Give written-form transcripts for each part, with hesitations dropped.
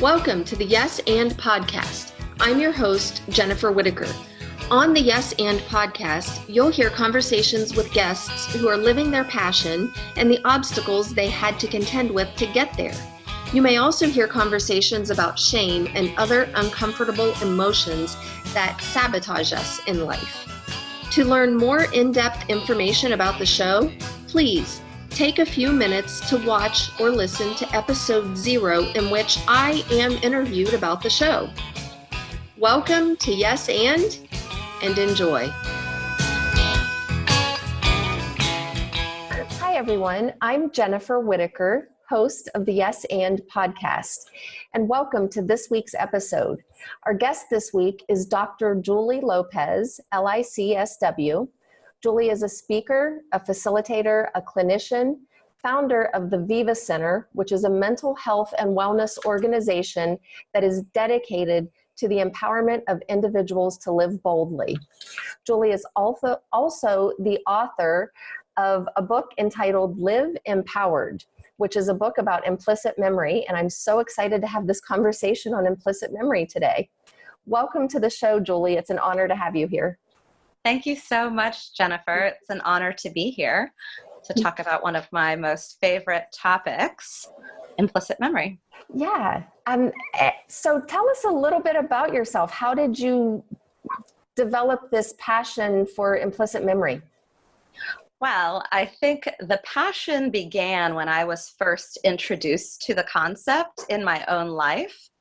Welcome to the Yes and Podcast. I'm your host, Jennifer Whitacre. On the Yes and Podcast, you'll hear conversations with guests who are living their passion and the obstacles they had to contend with to get there. You may also hear conversations about shame and other uncomfortable emotions that sabotage us in life. To learn more in-depth information about the show, please take a few minutes to watch or listen to episode 0, in which I am interviewed about the show. Welcome to Yes and enjoy. Hi everyone, I'm Jennifer Whitacre, host of the Yes and Podcast, and welcome to this week's episode. Our guest this week is Dr. Julie Lopez, LICSW. Julie is a speaker, a facilitator, a clinician, founder of the Viva Center, which is a mental health and wellness organization that is dedicated to the empowerment of individuals to live boldly. Julie is also the author of a book entitled Live Empowered, which is a book about implicit memory, and I'm so excited to have this conversation on implicit memory today. Welcome to the show, Julie. It's an honor to have you here. Thank you so much, Jennifer. It's an honor to be here to talk about one of my most favorite topics, implicit memory. Yeah. So tell us a little bit about yourself. How did you develop this passion for implicit memory? Well, I think the passion began when I was first introduced to the concept in my own life.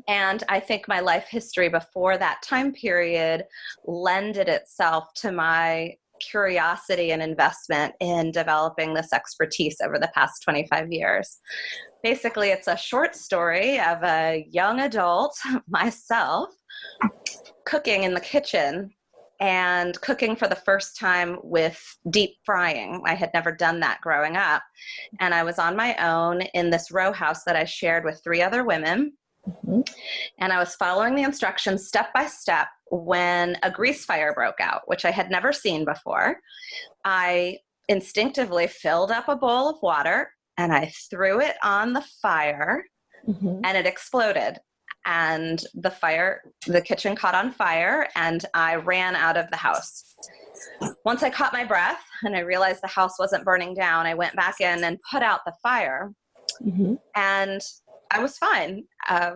And I think my life history before that time period lended itself to my curiosity and investment in developing this expertise over the past 25 years. Basically, it's a short story of a young adult, myself, cooking in the kitchen and cooking for the first time with deep frying. I had never done that growing up. And I was on my own in this row house that I shared with 3 other women. Mm-hmm. And I was following the instructions step by step when a grease fire broke out, which I had never seen before. I instinctively filled up a bowl of water and I threw it on the fire, mm-hmm. and it exploded. And the kitchen caught on fire, and I ran out of the house. Once I caught my breath and I realized the house wasn't burning down, I went back in and put out the fire. Mm-hmm. And I was fine.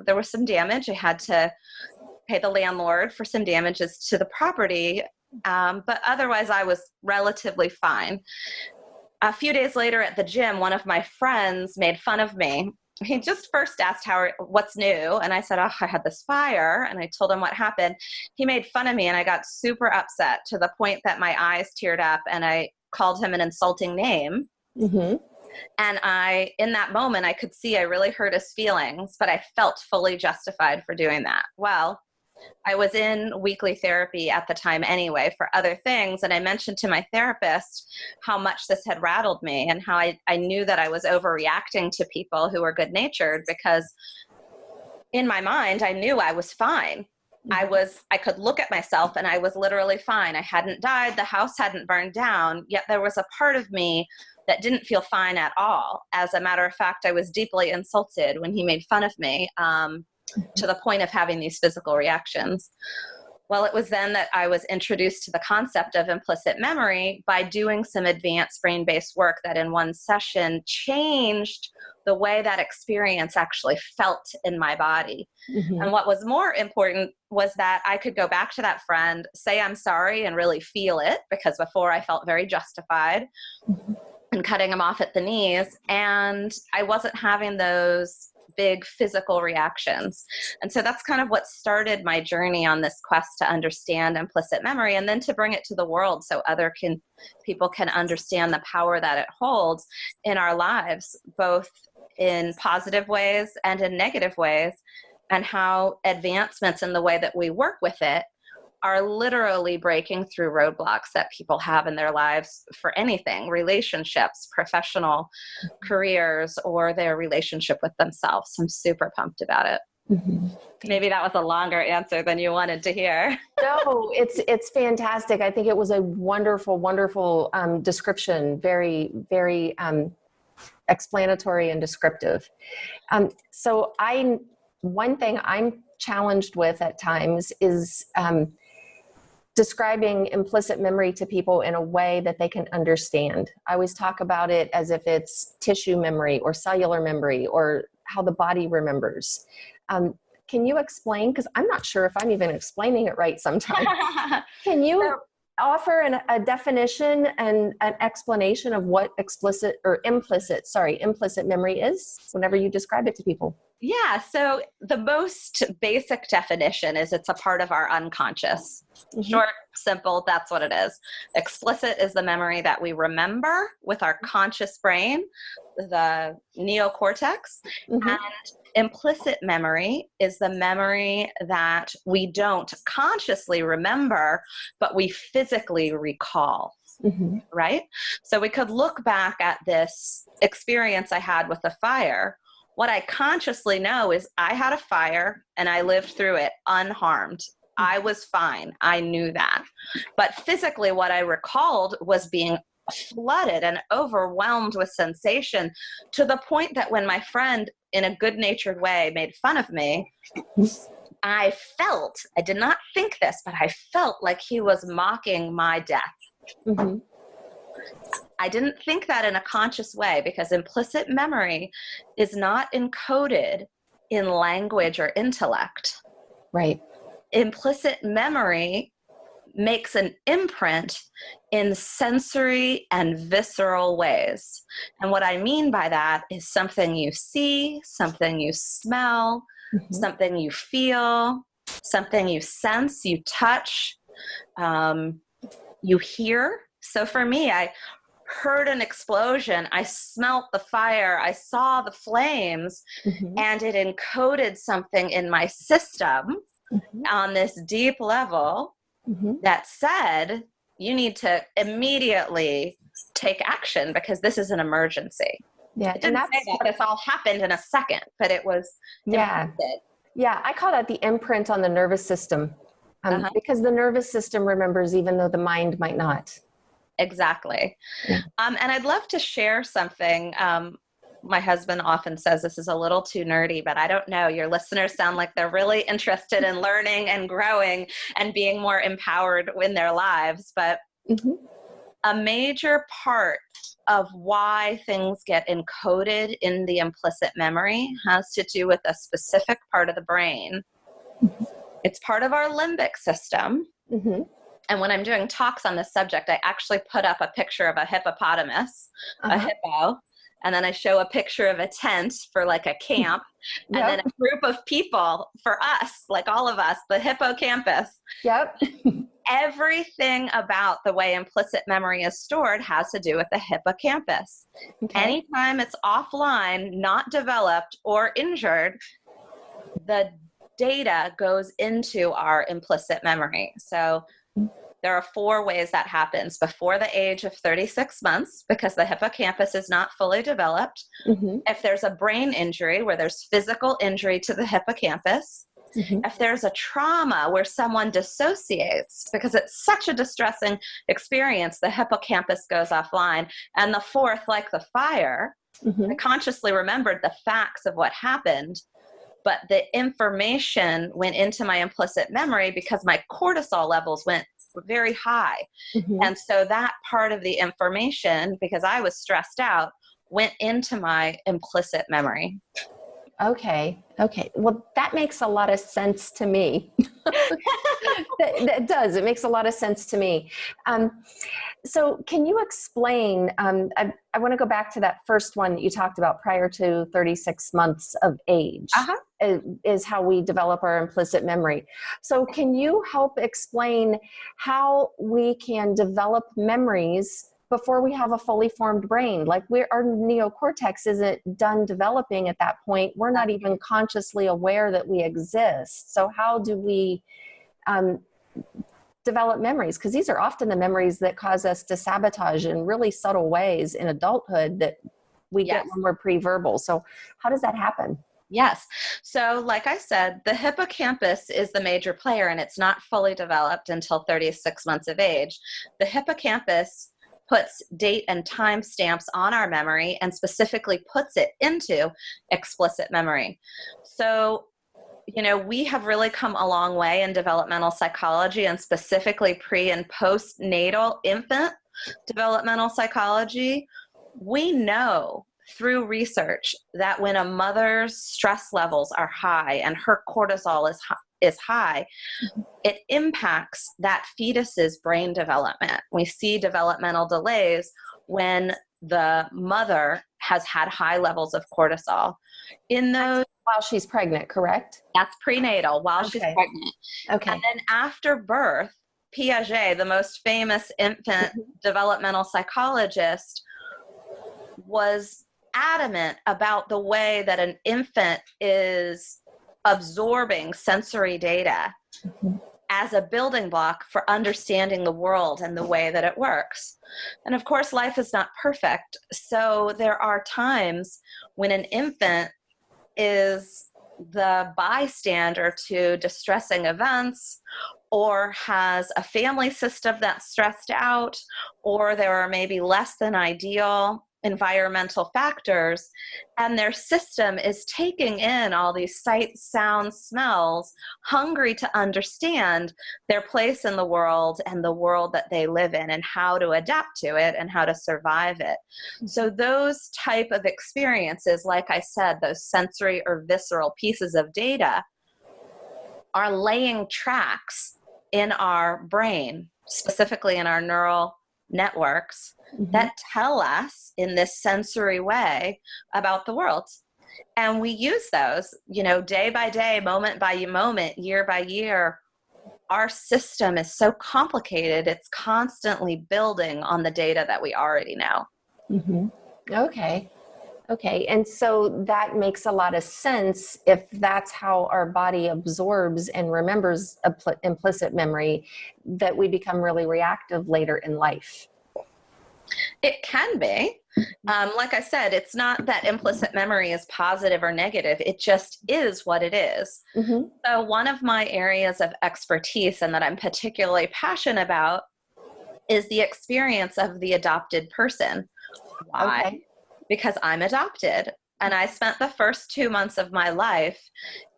There was some damage. I had to pay the landlord for some damages to the property, but otherwise I was relatively fine. A few days later at the gym, one of my friends made fun of me. He just first asked what's new, and I said, I had this fire, and I told him what happened. He made fun of me, and I got super upset to the point that my eyes teared up, and I called him an insulting name. Mm-hmm. And in that moment, I could see I really hurt his feelings, but I felt fully justified for doing that. Well, I was in weekly therapy at the time anyway for other things. And I mentioned to my therapist how much this had rattled me and how I knew that I was overreacting to people who were good-natured, because in my mind, I knew I was fine. Mm-hmm. I could look at myself and I was literally fine. I hadn't died. The house hadn't burned down. Yet there was a part of me that didn't feel fine at all. As a matter of fact, I was deeply insulted when he made fun of me, to the point of having these physical reactions. Well, it was then that I was introduced to the concept of implicit memory by doing some advanced brain-based work that in one session changed the way that experience actually felt in my body. Mm-hmm. And what was more important was that I could go back to that friend, say I'm sorry, and really feel it, because before I felt very justified. Mm-hmm. And cutting him off at the knees, and I wasn't having those big physical reactions. And so that's kind of what started my journey on this quest to understand implicit memory, and then to bring it to the world so people can understand the power that it holds in our lives, both in positive ways and in negative ways, and how advancements in the way that we work with it are literally breaking through roadblocks that people have in their lives for anything, relationships, professional careers, or their relationship with themselves. I'm super pumped about it. Mm-hmm. Maybe that was a longer answer than you wanted to hear. No, it's fantastic. I think it was a wonderful description. Very, very explanatory and descriptive. So I one thing I'm challenged with at times is describing implicit memory to people in a way that they can understand. I always talk about it as if it's tissue memory or cellular memory or how the body remembers. Can you explain? Because I'm not sure if I'm even explaining it right sometimes. Can you offer a definition and an explanation of what implicit memory is whenever you describe it to people? Yeah, so the most basic definition is it's a part of our unconscious. Mm-hmm. Short, simple, that's what it is. Explicit is the memory that we remember with our conscious brain, the neocortex, mm-hmm. and implicit memory is the memory that we don't consciously remember, but we physically recall. Mm-hmm. Right? So we could look back at this experience I had with the fire. What I consciously know is I had a fire and I lived through it unharmed. I was fine. I knew that. But physically, what I recalled was being flooded and overwhelmed with sensation to the point that when my friend, in a good-natured way, made fun of me, I did not think this, but I felt like he was mocking my death. Mm-hmm. I didn't think that in a conscious way because implicit memory is not encoded in language or intellect. Right. Implicit memory makes an imprint in sensory and visceral ways. And what I mean by that is something you see, something you smell, mm-hmm. something you feel, something you sense, you touch, you hear. So for me, I heard an explosion, I smelt the fire, I saw the flames, mm-hmm. and it encoded something in my system mm-hmm. on this deep level mm-hmm. that said, you need to immediately take action because this is an emergency. Yeah, it didn't say that this all happened in a second, but it was impacted. Yeah, I call that the imprint on the nervous system uh-huh. because the nervous system remembers even though the mind might not. Exactly. Yeah. And I'd love to share something. My husband often says this is a little too nerdy, but I don't know. Your listeners sound like they're really interested in learning and growing and being more empowered in their lives. But mm-hmm. a major part of why things get encoded in the implicit memory has to do with a specific part of the brain. Mm-hmm. It's part of our limbic system. Mm-hmm. And when I'm doing talks on this subject, I actually put up a picture of a hippopotamus, uh-huh. a hippo, and then I show a picture of a tent for like a camp, yep. and then a group of people for us, like all of us, the hippocampus. Yep. Everything about the way implicit memory is stored has to do with the hippocampus. Okay. Anytime it's offline, not developed, or injured, the data goes into our implicit memory. So there are 4 ways that happens before the age of 36 months because the hippocampus is not fully developed. Mm-hmm. If there's a brain injury where there's physical injury to the hippocampus, mm-hmm. if there's a trauma where someone dissociates because it's such a distressing experience, the hippocampus goes offline. And the 4th, like the fire, mm-hmm. I consciously remembered the facts of what happened, but the information went into my implicit memory because my cortisol levels went very high. Mm-hmm. And so that part of the information, because I was stressed out, went into my implicit memory. Okay. Well, that makes a lot of sense to me. That does. It makes a lot of sense to me. So can you explain, I want to go back to that first one that you talked about prior to 36 months of age, uh-huh. is how we develop our implicit memory. So can you help explain how we can develop memories before we have a fully formed brain? Like our neocortex isn't done developing at that point. We're not even consciously aware that we exist. So how do we develop memories? Because these are often the memories that cause us to sabotage in really subtle ways in adulthood that we yes. get when we're pre-verbal. So how does that happen? Yes. So like I said, the hippocampus is the major player and it's not fully developed until 36 months of age. The hippocampus puts date and time stamps on our memory and specifically puts it into explicit memory. So we have really come a long way in developmental psychology, and specifically pre and postnatal infant developmental psychology. We know through research that when a mother's stress levels are high and her cortisol is high, it impacts that fetus's brain development. We see developmental delays when the mother has had high levels of cortisol. In those, while she's pregnant, correct? that's prenatal, while she's pregnant. Okay. And then after birth, Piaget, the most famous infant developmental psychologist, was adamant about the way that an infant is absorbing sensory data as a building block for understanding the world and the way that it works. And of course, life is not perfect. So there are times when an infant is the bystander to distressing events, or has a family system that's stressed out, or there are maybe less than ideal environmental factors, and their system is taking in all these sights, sounds, smells, hungry to understand their place in the world and the world that they live in, and how to adapt to it and how to survive it. So those type of experiences, like I said, those sensory or visceral pieces of data are laying tracks in our brain, specifically in our neural networks, that tell us in this sensory way about the world. And we use those, day by day, moment by moment, year by year. Our system is so complicated, it's constantly building on the data that we already know. Okay. And so that makes a lot of sense if that's how our body absorbs and remembers implicit memory, that we become really reactive later in life. It can be. Like I said, it's not that implicit memory is positive or negative. It just is what it is. So one of my areas of expertise, and that I'm particularly passionate about, is the experience of the adopted person. Why? Okay. Because I'm adopted. And I spent the first 2 months of my life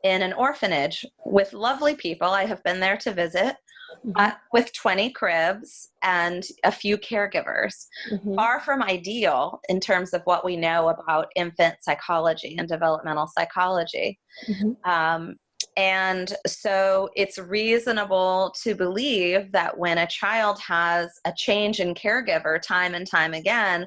in an orphanage with lovely people. I have been there to visit. With 20 cribs and a few caregivers. Far from ideal in terms of what we know about infant psychology and developmental psychology. And so it's reasonable to believe that when a child has a change in caregiver time and time again,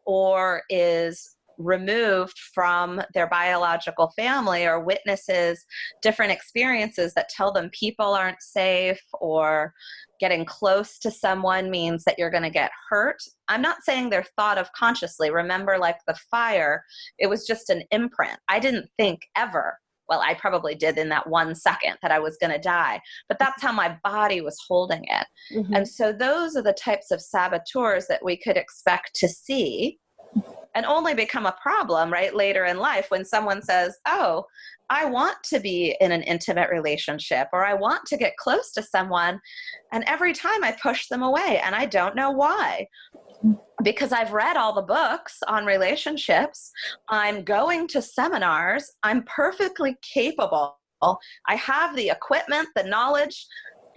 or is removed from their biological family, or witnesses different experiences that tell them people aren't safe, or getting close to someone means that you're going to get hurt. I'm not saying they're thought of consciously. Remember, like the fire, it was just an imprint. I didn't think ever, well, I probably did in that 1 second, that I was going to die, but that's how my body was holding it. And so those are the types of saboteurs that we could expect to see, and only become a problem, right, later in life, when someone says, oh, I want to be in an intimate relationship, or I want to get close to someone, and every time I push them away, and I don't know why. Because I've read all the books on relationships, I'm going to seminars, I'm perfectly capable, I have the equipment, the knowledge,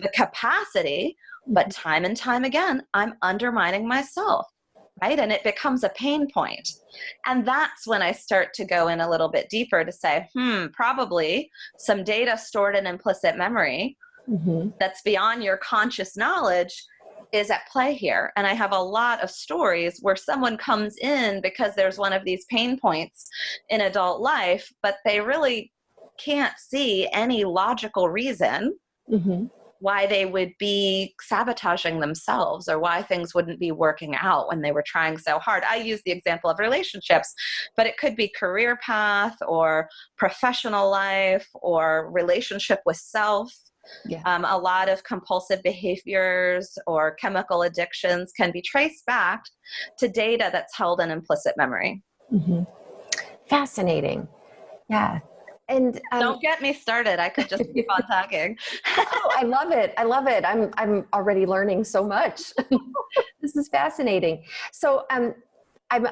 the capacity, but time and time again, I'm undermining myself. Right? And it becomes a pain point. And that's when I start to go in a little bit deeper to say, probably some data stored in implicit memory that's beyond your conscious knowledge is at play here. And I have a lot of stories where someone comes in because there's one of these pain points in adult life, but they really can't see any logical reason why they would be sabotaging themselves, or why things wouldn't be working out when they were trying so hard. I use the example of relationships, but it could be career path, or professional life, or relationship with self. A lot of compulsive behaviors or chemical addictions can be traced back to data that's held in implicit memory. Fascinating. Yeah. And don't get me started. I could just keep on talking. Oh, I love it. I'm already learning so much. This is fascinating. So I'm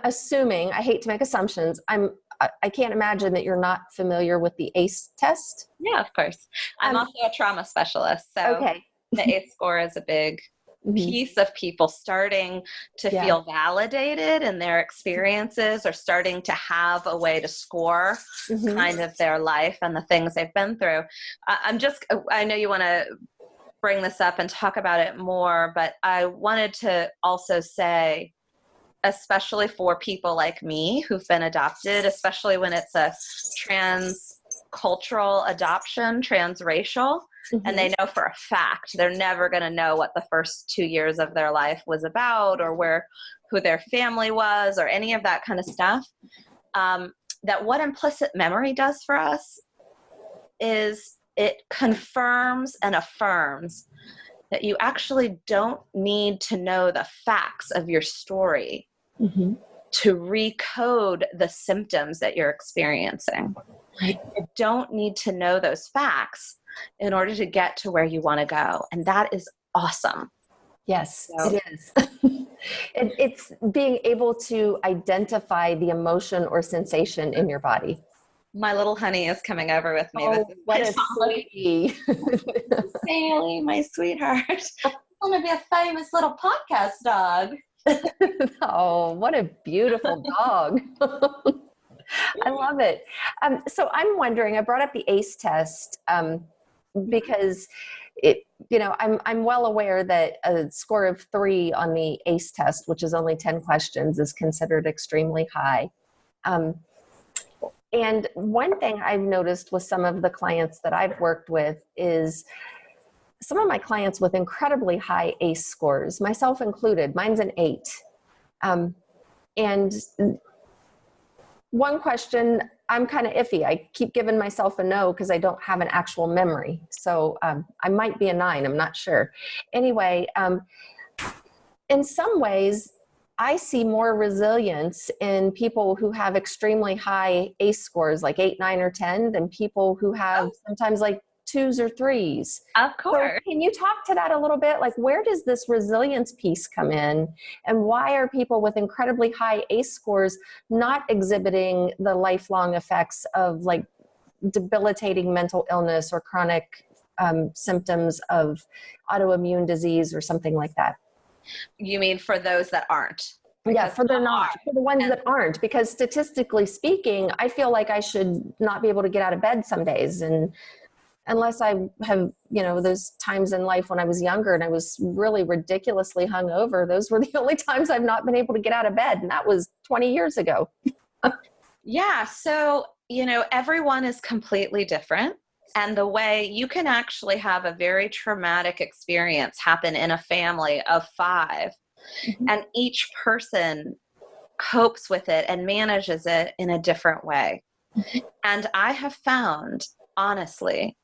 assuming, I hate to make assumptions, I'm I can't imagine that you're not familiar with the ACE test. Yeah, of course. I'm also a trauma specialist. So Okay. the ACE score is a big piece of people starting to feel validated in their experiences, or starting to have a way to score kind of their life and the things they've been through. I know you want to bring this up and talk about it more, but I wanted to also say, especially for people like me who've been adopted, especially when it's a trans-cultural adoption, transracial, and they know for a fact they're never going to know what the first 2 years of their life was about, or who their family was, or any of that kind of stuff, that what implicit memory does for us is it confirms and affirms that you actually don't need to know the facts of your story to recode the symptoms that you're experiencing. You don't need to know those facts in order to get to where you want to go. And that is awesome. Yes, it is. It's being able to identify the emotion or sensation in your body. My little honey is coming over with me. Oh, what a sweetie. Bailey, my sweetheart. I want to be a famous little podcast dog. Oh, what a beautiful dog. I love it. So I'm wondering, I brought up the ACE test because I'm well aware that a score of 3 on the ACE test, which is only 10 questions, is considered extremely high. And one thing I've noticed with some of the clients that I've worked with is some of my clients with incredibly high ACE scores, myself included, mine's an 8. And one question, I'm kind of iffy. I keep giving myself a no because I don't have an actual memory. So I might be a 9, I'm not sure. Anyway, in some ways, I see more resilience in people who have extremely high ACE scores, like 8, 9, or 10, than people who have sometimes like 2s or 3s. Of course. So can you talk to that a little bit? Like, where does this resilience piece come in? And why are people with incredibly high ACE scores not exhibiting the lifelong effects of like debilitating mental illness or chronic symptoms of autoimmune disease or something like that? You mean for those that aren't? Yeah, for the ones that aren't, because statistically speaking, I feel like I should not be able to get out of bed some days. And unless I have, those times in life when I was younger and I was really ridiculously hungover, those were the only times I've not been able to get out of bed. And that was 20 years ago. Yeah. So, everyone is completely different. And the way you can actually have a very traumatic experience happen in a family of 5, and each person copes with it and manages it in a different way. And I have found, honestly,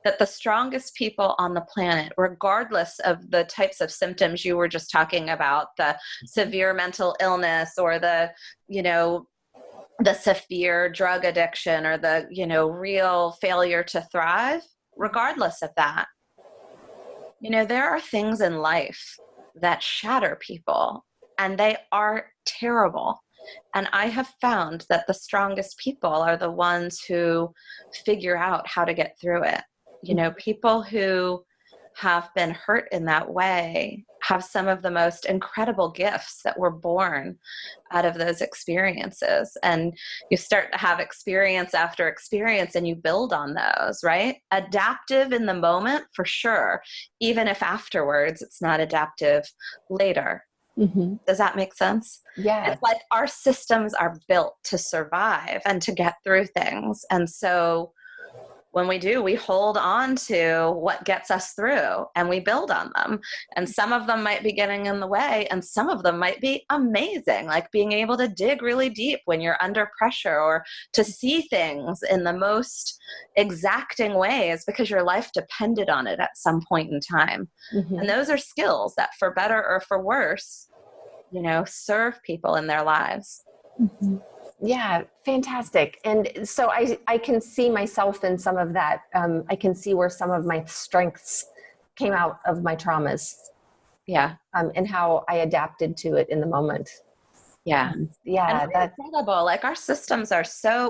that the strongest people on the planet, regardless of the types of symptoms you were just talking about, the severe mental illness or the severe drug addiction or the, real failure to thrive, regardless of that, there are things in life that shatter people, and they are terrible. And I have found that the strongest people are the ones who figure out how to get through it. People who have been hurt in that way have some of the most incredible gifts that were born out of those experiences. And you start to have experience after experience and you build on those, right? Adaptive in the moment, for sure, even if afterwards it's not adaptive later. Does that make sense? Yeah. It's like our systems are built to survive and to get through things. And so when we do, we hold on to what gets us through and we build on them. And some of them might be getting in the way, and some of them might be amazing, like being able to dig really deep when you're under pressure, or to see things in the most exacting ways because your life depended on it at some point in time. And those are skills that, for better or for worse, serve people in their lives. Yeah, fantastic. And so I can see myself in some of that. I can see where some of my strengths came out of my traumas. Yeah. And how I adapted to it in the moment. Yeah. And Yeah, it's that's incredible. Like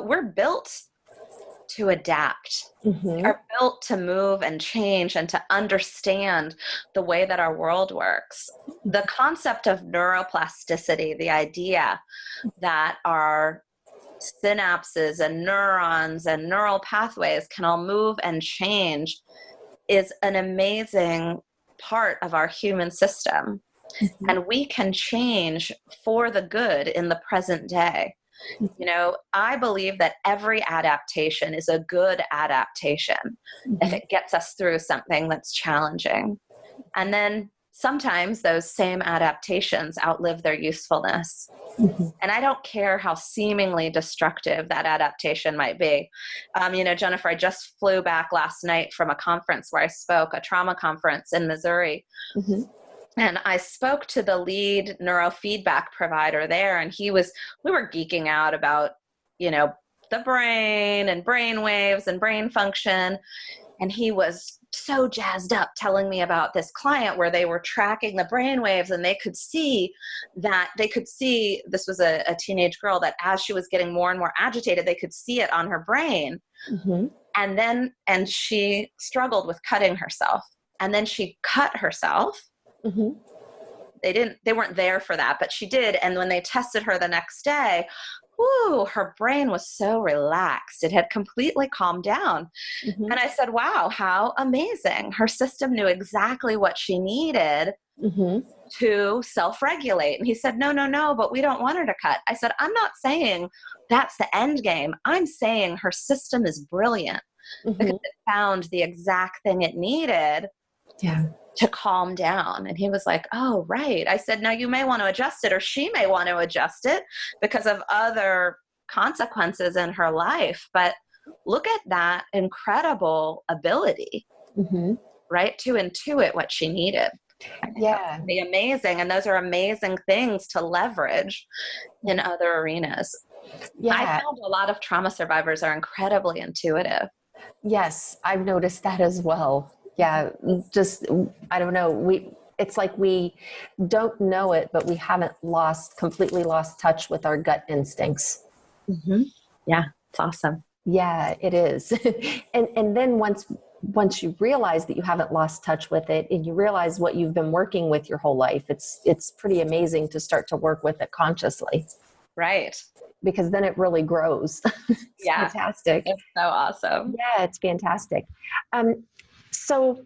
we're built to adapt. We mhm, are built to move and change and to understand the way that our world works. The concept of neuroplasticity, the idea that our synapses and neurons and neural pathways can all move and change, is an amazing part of our human system. mhm, And we can change for the good in the present day. I believe that every adaptation is a good adaptation if mhm, it gets us through something that's challenging. And then sometimes those same adaptations outlive their usefulness. mhm. And I don't care how seemingly destructive that adaptation might be. Jennifer, I just flew back last night from a conference where I spoke, a trauma conference in Missouri. Mhm. And I spoke to the lead neurofeedback provider there, and we were geeking out about, the brain and brain waves and brain function. And he was so jazzed up telling me about this client where they were tracking the brain waves, and they could see this was a teenage girl, that as she was getting more and more agitated, they could see it on her brain. Mhm. And she struggled with cutting herself. And then she cut herself. Mhm. They weren't there for that, but she did. And when they tested her the next day, her brain was so relaxed. It had completely calmed down. Mhm. And I said, wow, how amazing. Her system knew exactly what she needed Mhm. to self-regulate. And he said, no, but we don't want her to cut. I said, I'm not saying that's the end game. I'm saying her system is brilliant because Mhm. it found the exact thing it needed Yeah. to calm down. And he was like, oh, right. I said, no, you may want to adjust it, or she may want to adjust it because of other consequences in her life. But look at that incredible ability, Mhm. right, to intuit what she needed. I think that's Yeah. pretty amazing. And those are amazing things to leverage in other arenas. I Yeah. found a lot of trauma survivors are incredibly intuitive. Yes, I've noticed that as well. Yeah, just I don't know. It's like we don't know it, but we haven't completely lost touch with our gut instincts. Mm-hmm. Yeah, it's awesome. Yeah, it is. And then once you realize that you haven't lost touch with it, and you realize what you've been working with your whole life, it's pretty amazing to start to work with it consciously, Right. because then it really grows. It's Yeah, fantastic. it's so awesome. Yeah, it's fantastic. So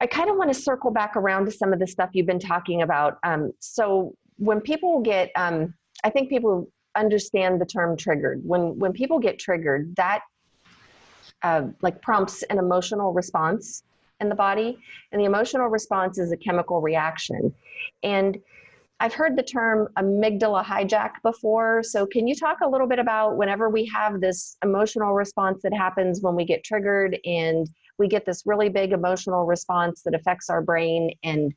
I kind of want to circle back around to some of the stuff you've been talking about. So when people get, I think people understand the term triggered. When people get triggered, that like prompts an emotional response in the body, and the emotional response is a chemical reaction. And I've heard the term amygdala hijack before. So can you talk a little bit about whenever we have this emotional response that happens when we get triggered, and we get this really big emotional response that affects our brain, and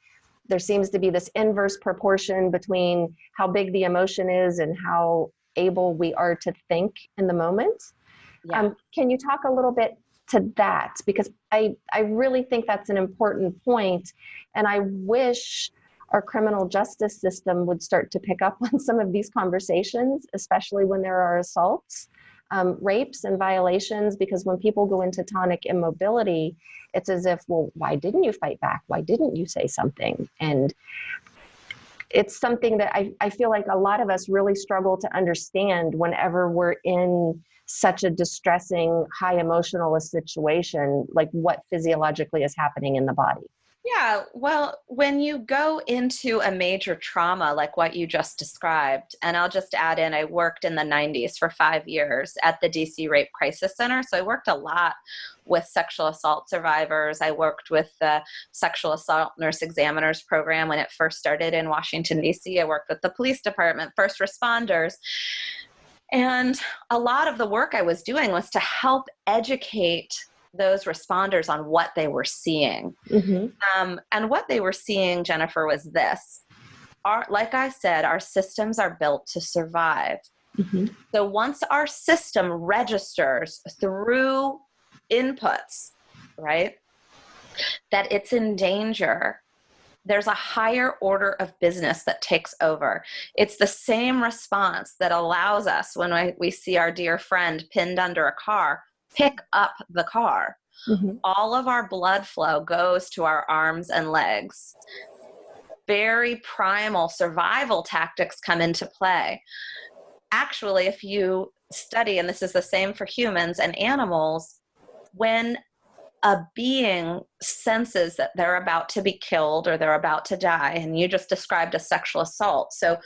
there seems to be this inverse proportion between how big the emotion is and how able we are to think in the moment. Yeah. Can you talk a little bit to that? Because I really think that's an important point, and I wish our criminal justice system would start to pick up on some of these conversations, especially when there are assaults, rapes, and violations, because when people go into tonic immobility, it's as if, well, why didn't you fight back? Why didn't you say something? And it's something that I feel like a lot of us really struggle to understand whenever we're in such a distressing, high emotional situation, like what physiologically is happening in the body. Yeah, well, when you go into a major trauma like what you just described, and I'll just add in, I worked in the 90s for 5 years at the DC Rape Crisis Center. So I worked a lot with sexual assault survivors. I worked with the Sexual Assault Nurse Examiners Program when it first started in Washington, DC. I worked with the police department, first responders. And a lot of the work I was doing was to help educate those responders on what they were seeing. Mm-hmm. And what they were seeing, Jennifer, was this. Like I said, our systems are built to survive. Mm-hmm. So once our system registers through inputs, right, that it's in danger, there's a higher order of business that takes over. It's the same response that allows us, when we see our dear friend pinned under a car, pick up the car. Mm-hmm. All of our blood flow goes to our arms and legs. Very primal survival tactics come into play. Actually, if you study, and this is the same for humans and animals, when a being senses that they're about to be killed or they're about to die, and you just described a sexual assault. So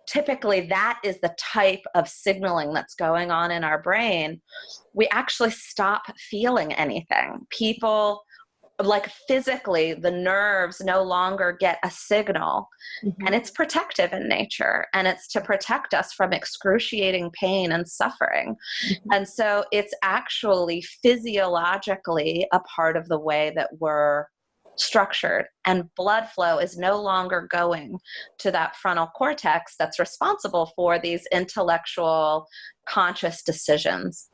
typically that is the type of signaling that's going on in our brain. We actually stop feeling anything. People, like physically, the nerves no longer get a signal. Mm-hmm. And it's protective in nature, and it's to protect us from excruciating pain and suffering. Mm-hmm. And so it's actually physiologically a part of the way that we're structured, and blood flow is no longer going to that frontal cortex that's responsible for these intellectual, conscious decisions.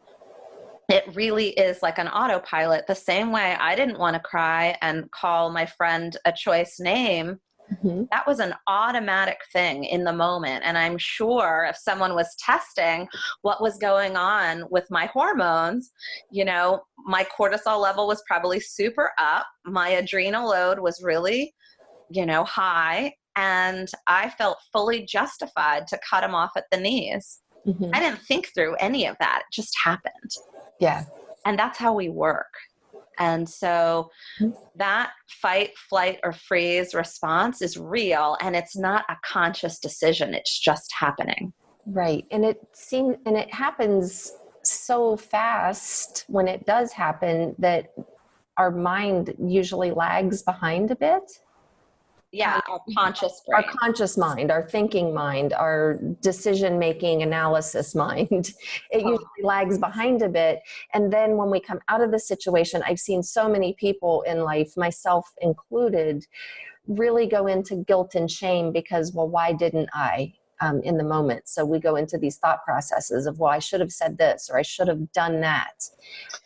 It really is like an autopilot. The same way I didn't want to cry and call my friend a choice name, Mm-hmm. that was an automatic thing in the moment. And I'm sure if someone was testing what was going on with my hormones, my cortisol level was probably super up. My adrenal load was really, high. And I felt fully justified to cut him off at the knees. Mm-hmm. I didn't think through any of that. It just happened. Yeah. And that's how we work. And so that fight, flight, or freeze response is real, and it's not a conscious decision. It's just happening. Right. And it happens so fast when it does happen that our mind usually lags behind a bit. Yeah, our conscious brain. Our conscious mind, our thinking mind, our decision-making analysis mind, it usually lags behind a bit. And then when we come out of the situation, I've seen so many people in life, myself included, really go into guilt and shame because, well, why didn't I? In the moment. So we go into these thought processes of, well, I should have said this, or I should have done that.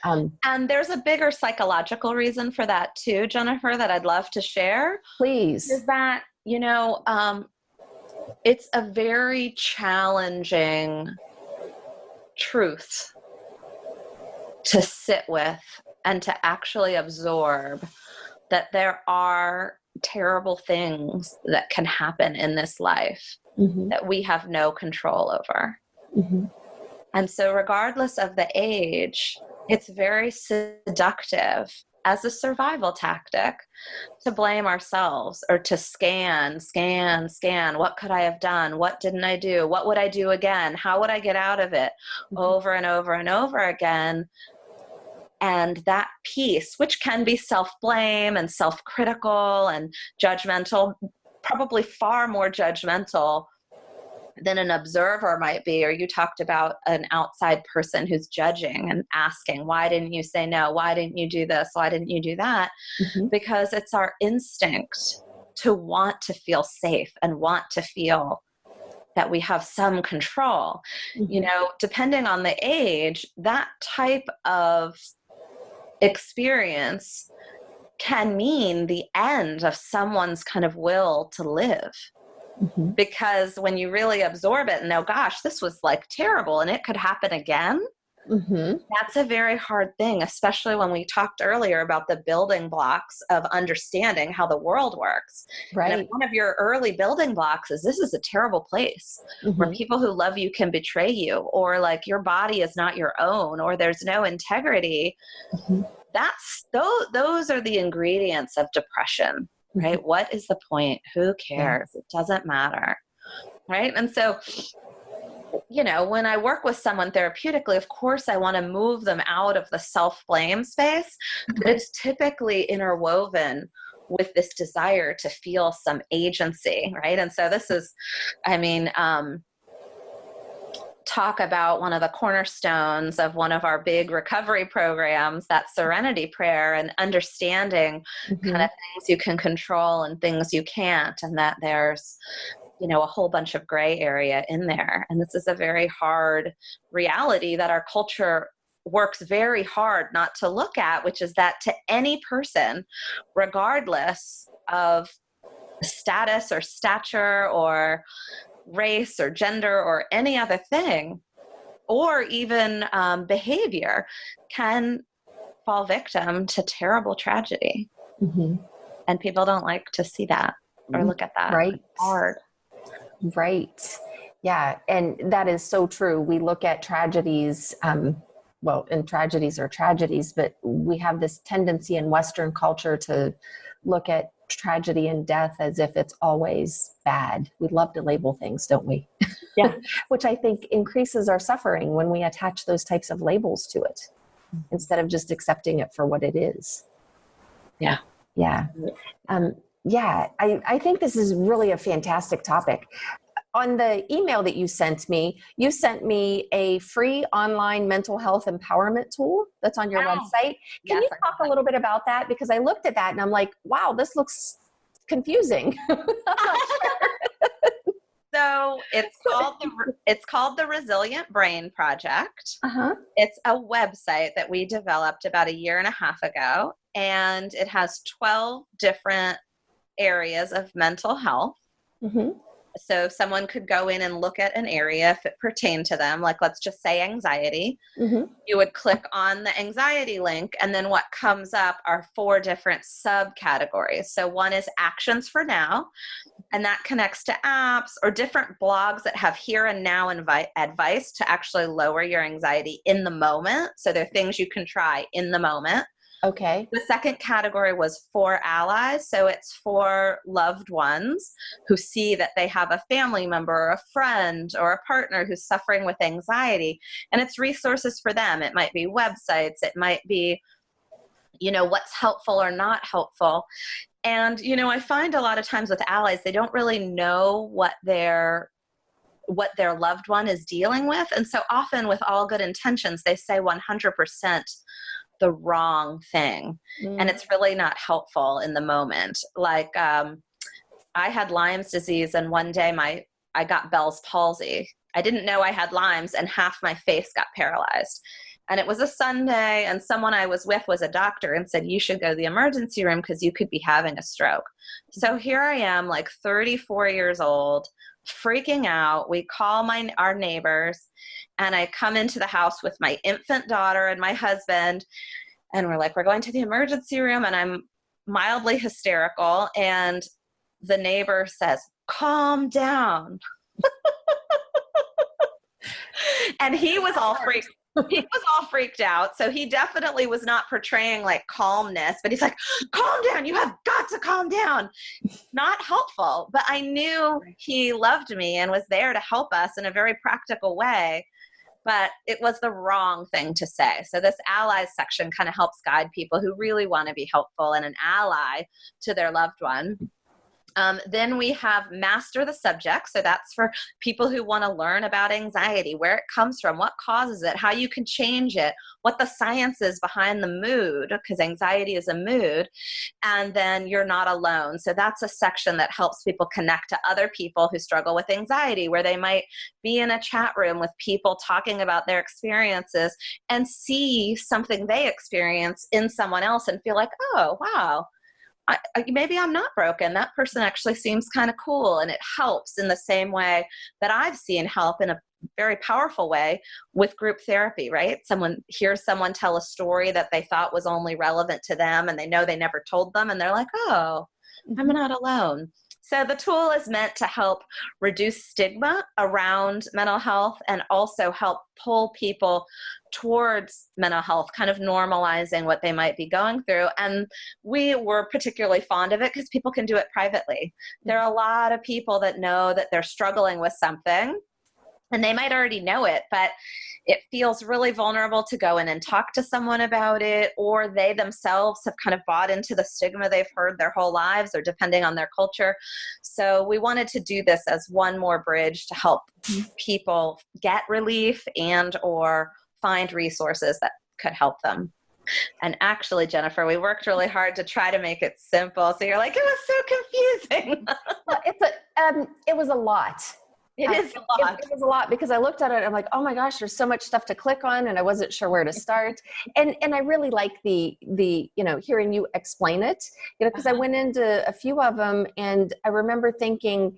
And there's a bigger psychological reason for that too, Jennifer, that I'd love to share. Please. Is that, it's a very challenging truth to sit with and to actually absorb, that there are terrible things that can happen in this life. Mm-hmm. That we have no control over. Mm-hmm. And so regardless of the age, it's very seductive as a survival tactic to blame ourselves, or to scan. What could I have done? What didn't I do? What would I do again? How would I get out of it? Mm-hmm. Over and over and over again. And that piece, which can be self-blame and self-critical and judgmental, probably far more judgmental than an observer might be, or you talked about an outside person who's judging and asking, why didn't you say no? Why didn't you do this? Why didn't you do that? Mm-hmm. Because it's our instinct to want to feel safe and want to feel that we have some control. Mm-hmm. Depending on the age, that type of experience can mean the end of someone's kind of will to live. Mm-hmm. Because when you really absorb it and know, gosh, this was like terrible and it could happen again, mm-hmm. that's a very hard thing, especially when we talked earlier about the building blocks of understanding how the world works. Right. And if one of your early building blocks is, this is a terrible place, mm-hmm. where people who love you can betray you, or like your body is not your own, or there's no integrity, mm-hmm. those are the ingredients of depression. Right? Mm-hmm. What is the point? Who cares? Yeah. It doesn't matter. Right? And so, when I work with someone therapeutically, of course, I want to move them out of the self-blame space, but it's typically interwoven with this desire to feel some agency. Right? And so this is, talk about one of the cornerstones of one of our big recovery programs, that serenity prayer, and understanding mm-hmm. kind of things you can control and things you can't, and that there's, a whole bunch of gray area in there. And this is a very hard reality that our culture works very hard not to look at, which is that to any person, regardless of status or stature or race or gender or any other thing, or even behavior, can fall victim to terrible tragedy. Mm-hmm. And people don't like to see that or look at that. Right. It's hard. Right. Yeah. And that is so true. We look at tragedies, and tragedies are tragedies, but we have this tendency in Western culture to look at tragedy and death as if it's always bad. We love to label things, don't we? Yeah. Which I think increases our suffering when we attach those types of labels to it instead of just accepting it for what it is. Yeah. Yeah. I think this is really a fantastic topic. On the email that you sent me a free online mental health empowerment tool that's on your website. Can you talk a little bit about that? Because I looked at that and I'm like, wow, this looks confusing. So it's called the Resilient Brain Project. Uh-huh. It's a website that we developed about 1.5 years ago, and it has 12 different areas of mental health. Mm-hmm. So someone could go in and look at an area if it pertained to them, like let's just say anxiety. Mm-hmm. You would click on the anxiety link, and then what comes up are 4 different subcategories. So one is actions for now, and that connects to apps or different blogs that have here and now advice to actually lower your anxiety in the moment. So they're things you can try in the moment. Okay. The second category was for allies. So it's for loved ones who see that they have a family member or a friend or a partner who's suffering with anxiety. And it's resources for them. It might be websites. It might be, what's helpful or not helpful. And, I find a lot of times with allies, they don't really know what their loved one is dealing with. And so often with all good intentions, they say 100% the wrong thing. And it's really not helpful in the moment. Like I had Lyme's disease, and one day I got Bell's palsy. I didn't know I had Lyme's, and half my face got paralyzed. And it was a Sunday, and someone I was with was a doctor and said, you should go to the emergency room because you could be having a stroke. So here I am, like 34 years old, freaking out. We call our neighbors, and I come into the house with my infant daughter and my husband, and we're like, we're going to the emergency room, and I'm mildly hysterical. And the neighbor says, calm down. And he was all freaked out. So he definitely was not portraying like calmness, but he's like, calm down. You have got to calm down. Not helpful. But I knew he loved me and was there to help us in a very practical way. But it was the wrong thing to say. So this allies section kind of helps guide people who really want to be helpful and an ally to their loved one. Then we have master the subject. So that's for people who want to learn about anxiety, where it comes from, what causes it, how you can change it, what the science is behind the mood, because anxiety is a mood. And then you're not alone. So that's a section that helps people connect to other people who struggle with anxiety, where they might be in a chat room with people talking about their experiences and see something they experience in someone else and feel like, oh, wow. Maybe I'm not broken. That person actually seems kind of cool. And it helps in the same way that I've seen help in a very powerful way with group therapy, right? Someone hears someone tell a story that they thought was only relevant to them, and they know they never told them. And they're like, oh, I'm not alone. So the tool is meant to help reduce stigma around mental health and also help pull people towards mental health, kind of normalizing what they might be going through. And we were particularly fond of it because people can do it privately. There are a lot of people that know that they're struggling with something, and they might already know it, but it feels really vulnerable to go in and talk to someone about it, or they themselves have kind of bought into the stigma they've heard their whole lives, or depending on their culture. So we wanted to do this as one more bridge to help people get relief and or find resources that could help them. And actually, Jennifer, we worked really hard to try to make it simple. So you're like, it was so confusing. Well, it was a lot. It is a lot. It was a lot because I looked at it. I'm like, oh my gosh, there's so much stuff to click on, and I wasn't sure where to start. And I really like the hearing you explain it, because I went into a few of them, and I remember thinking,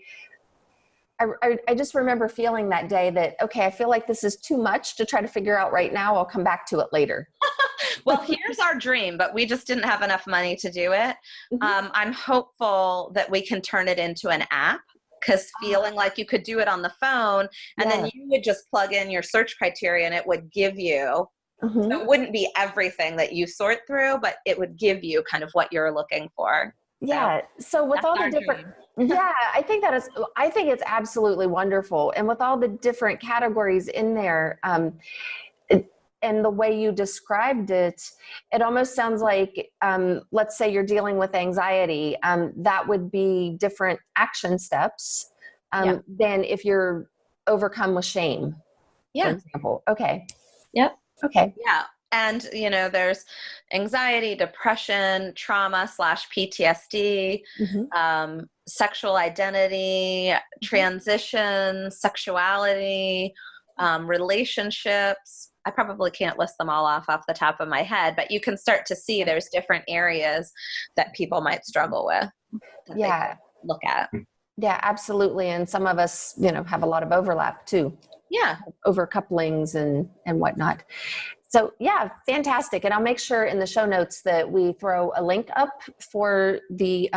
I just remember feeling that day that, okay, I feel like this is too much to try to figure out right now. I'll come back to it later. Well, here's our dream, but we just didn't have enough money to do it. I'm hopeful that we can turn it into an app, because feeling like you could do it on the phone, and then you would just plug in your search criteria and it would give you, so it wouldn't be everything that you sort through, but it would give you kind of what you're looking for. Yeah. So with all the different, I think it's absolutely wonderful. And with all the different categories in there, and the way you described it, it almost sounds like, let's say you're dealing with anxiety, that would be different action steps than if you're overcome with shame, for example. Okay. Yep. Okay. Yeah. And, there's anxiety, depression, trauma / PTSD, sexual identity, transition, sexuality, relationships. I probably can't list them all off the top of my head, but you can start to see there's different areas that people might struggle with. Look at. Yeah, absolutely. And some of us, have a lot of overlap too. Yeah. Over couplings and whatnot. So yeah, fantastic. And I'll make sure in the show notes that we throw a link up for the,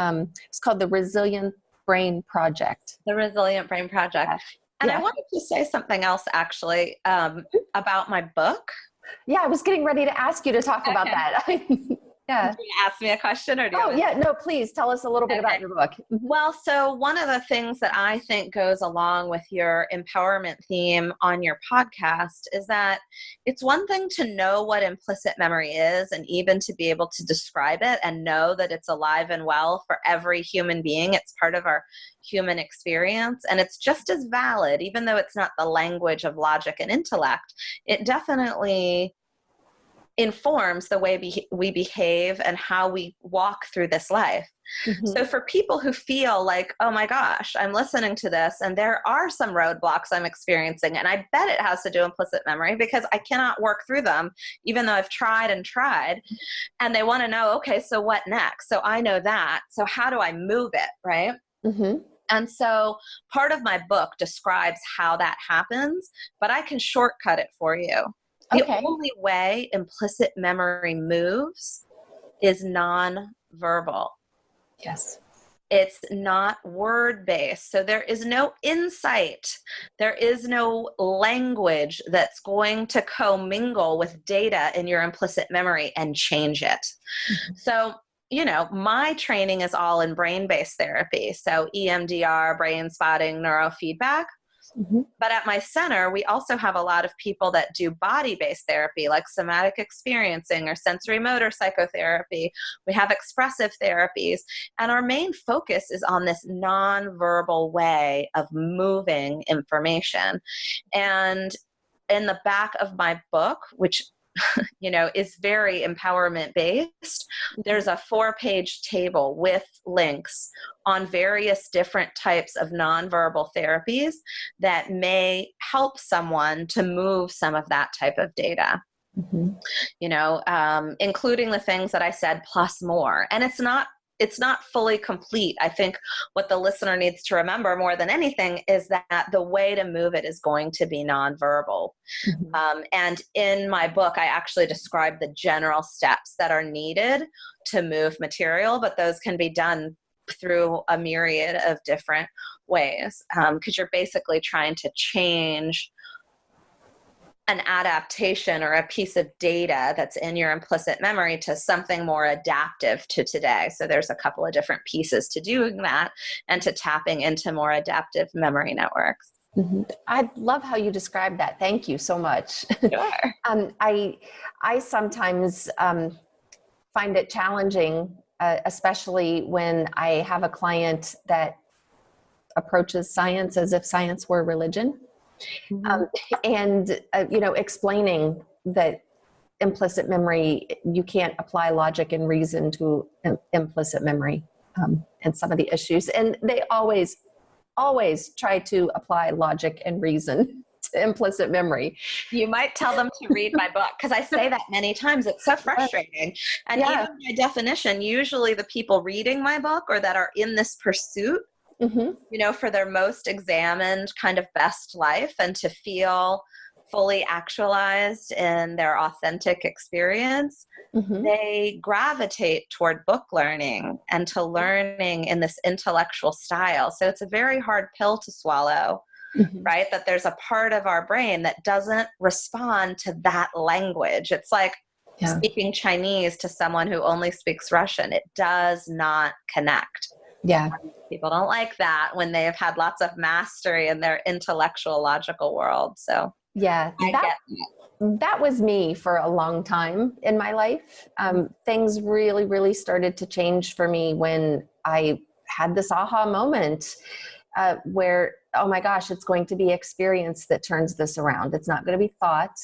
it's called the Resilient Brain Project. The Resilient Brain Project. And I wanted to say something else actually about my book. Yeah, I was getting ready to ask you to talk about that. Yeah. Did you ask me a question or do you no, please tell us a little bit about your book. Well, so one of the things that I think goes along with your empowerment theme on your podcast is that it's one thing to know what implicit memory is, and even to be able to describe it and know that it's alive and well for every human being. It's part of our human experience, and it's just as valid, even though it's not the language of logic and intellect. It definitely informs the way we behave and how we walk through this life. So for people who feel like, oh my gosh, I'm listening to this and there are some roadblocks I'm experiencing, and I bet it has to do implicit memory because I cannot work through them, even though I've tried and tried, and they want to know, okay, so what next? So I know that. So how do I move it, right? And so part of my book describes how that happens, but I can shortcut it for you. The only way implicit memory moves is non-verbal. Yes. It's not word-based. So there is no insight. There is no language that's going to commingle with data in your implicit memory and change it. So, my training is all in brain-based therapy. So EMDR, brain spotting, neurofeedback. But at my center, we also have a lot of people that do body-based therapy, like somatic experiencing or sensory motor psychotherapy. We have expressive therapies. And our main focus is on this non-verbal way of moving information. And in the back of my book, which is very empowerment based, there's a 4-page table with links on various different types of nonverbal therapies that may help someone to move some of that type of data. Including the things that I said plus more. And it's not fully complete. I think what the listener needs to remember more than anything is that the way to move it is going to be nonverbal. And in my book, I actually describe the general steps that are needed to move material, but those can be done through a myriad of different ways, because you're basically trying to change an adaptation or a piece of data that's in your implicit memory to something more adaptive to today. So there's a couple of different pieces to doing that and to tapping into more adaptive memory networks. I love how you describe that. Thank you so much. Sure. I sometimes find it challenging, especially when I have a client that approaches science as if science were religion. And explaining that implicit memory, you can't apply logic and reason to implicit memory, and some of the issues. And they always always try to apply logic and reason to implicit memory. You might tell them to read my book, because I say that many times. It's so frustrating. And Yeah. even by definition, usually the people reading my book or that are in this pursuit, for their most examined kind of best life and to feel fully actualized in their authentic experience, they gravitate toward book learning and to learning in this intellectual style. So it's a very hard pill to swallow, right? That there's a part of our brain that doesn't respond to that language. It's like speaking Chinese to someone who only speaks Russian. It does not connect. Yeah. People don't like that when they have had lots of mastery in their intellectual, logical world. So yeah, I get that was me for a long time in my life. Things really, really started to change for me when I had this aha moment where, oh my gosh, it's going to be experience that turns this around. It's not going to be thought.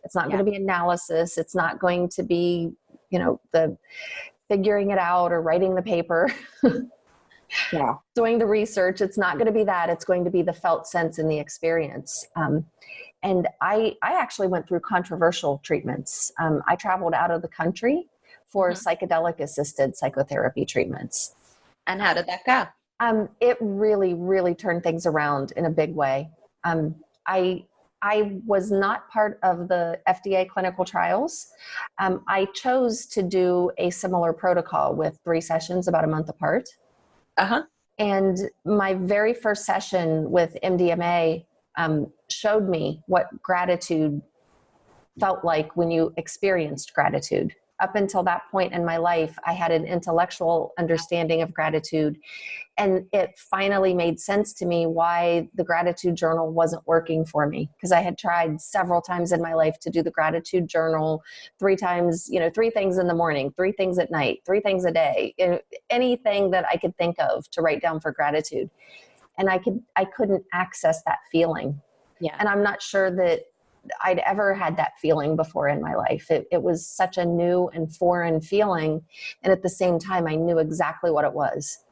It's not going to be analysis. It's not going to be, the figuring it out or writing the paper. Doing the research. It's not going to be that. It's going to be the felt sense in the experience. And I actually went through controversial treatments. I traveled out of the country for psychedelic assisted psychotherapy treatments. And how did that go? It really, really turned things around in a big way. I was not part of the FDA clinical trials. I chose to do a similar protocol with 3 sessions about a month apart. And my very first session with MDMA showed me what gratitude felt like when you experienced gratitude. Up until that point in my life, I had an intellectual understanding of gratitude, and it finally made sense to me why the gratitude journal wasn't working for me, because I had tried several times in my life to do the gratitude journal 3 times, 3 things in the morning, 3 things at night, 3 things a day, anything that I could think of to write down for gratitude. And I couldn't access that feeling. Yeah. And I'm not sure that I'd ever had that feeling before in my life. It was such a new and foreign feeling. And at the same time, I knew exactly what it was.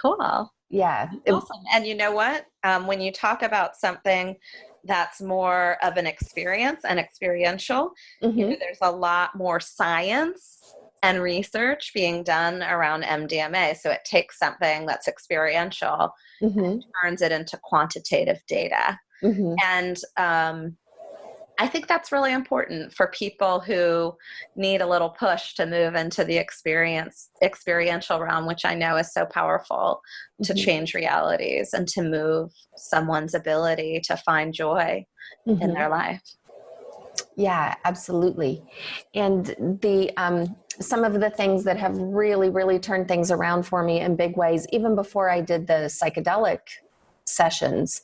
Cool. Yeah. Awesome. And you know what? When you talk about something that's more of an experience and experiential, there's a lot more science and research being done around MDMA. So it takes something that's experiential and turns it into quantitative data. And I think that's really important for people who need a little push to move into the experiential realm, which I know is so powerful to change realities and to move someone's ability to find joy in their life. Yeah, absolutely. And the some of the things that have really, really turned things around for me in big ways, even before I did the psychedelic sessions,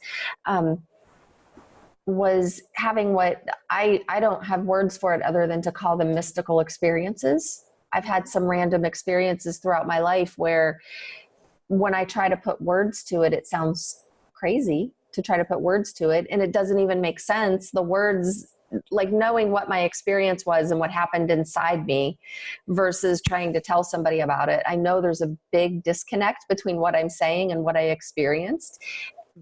was having what I don't have words for it other than to call them mystical experiences. I've had some random experiences throughout my life where when I try to put words to it, it sounds crazy to try to put words to it. And it doesn't even make sense. The words, like knowing what my experience was and what happened inside me versus trying to tell somebody about it. I know there's a big disconnect between what I'm saying and what I experienced.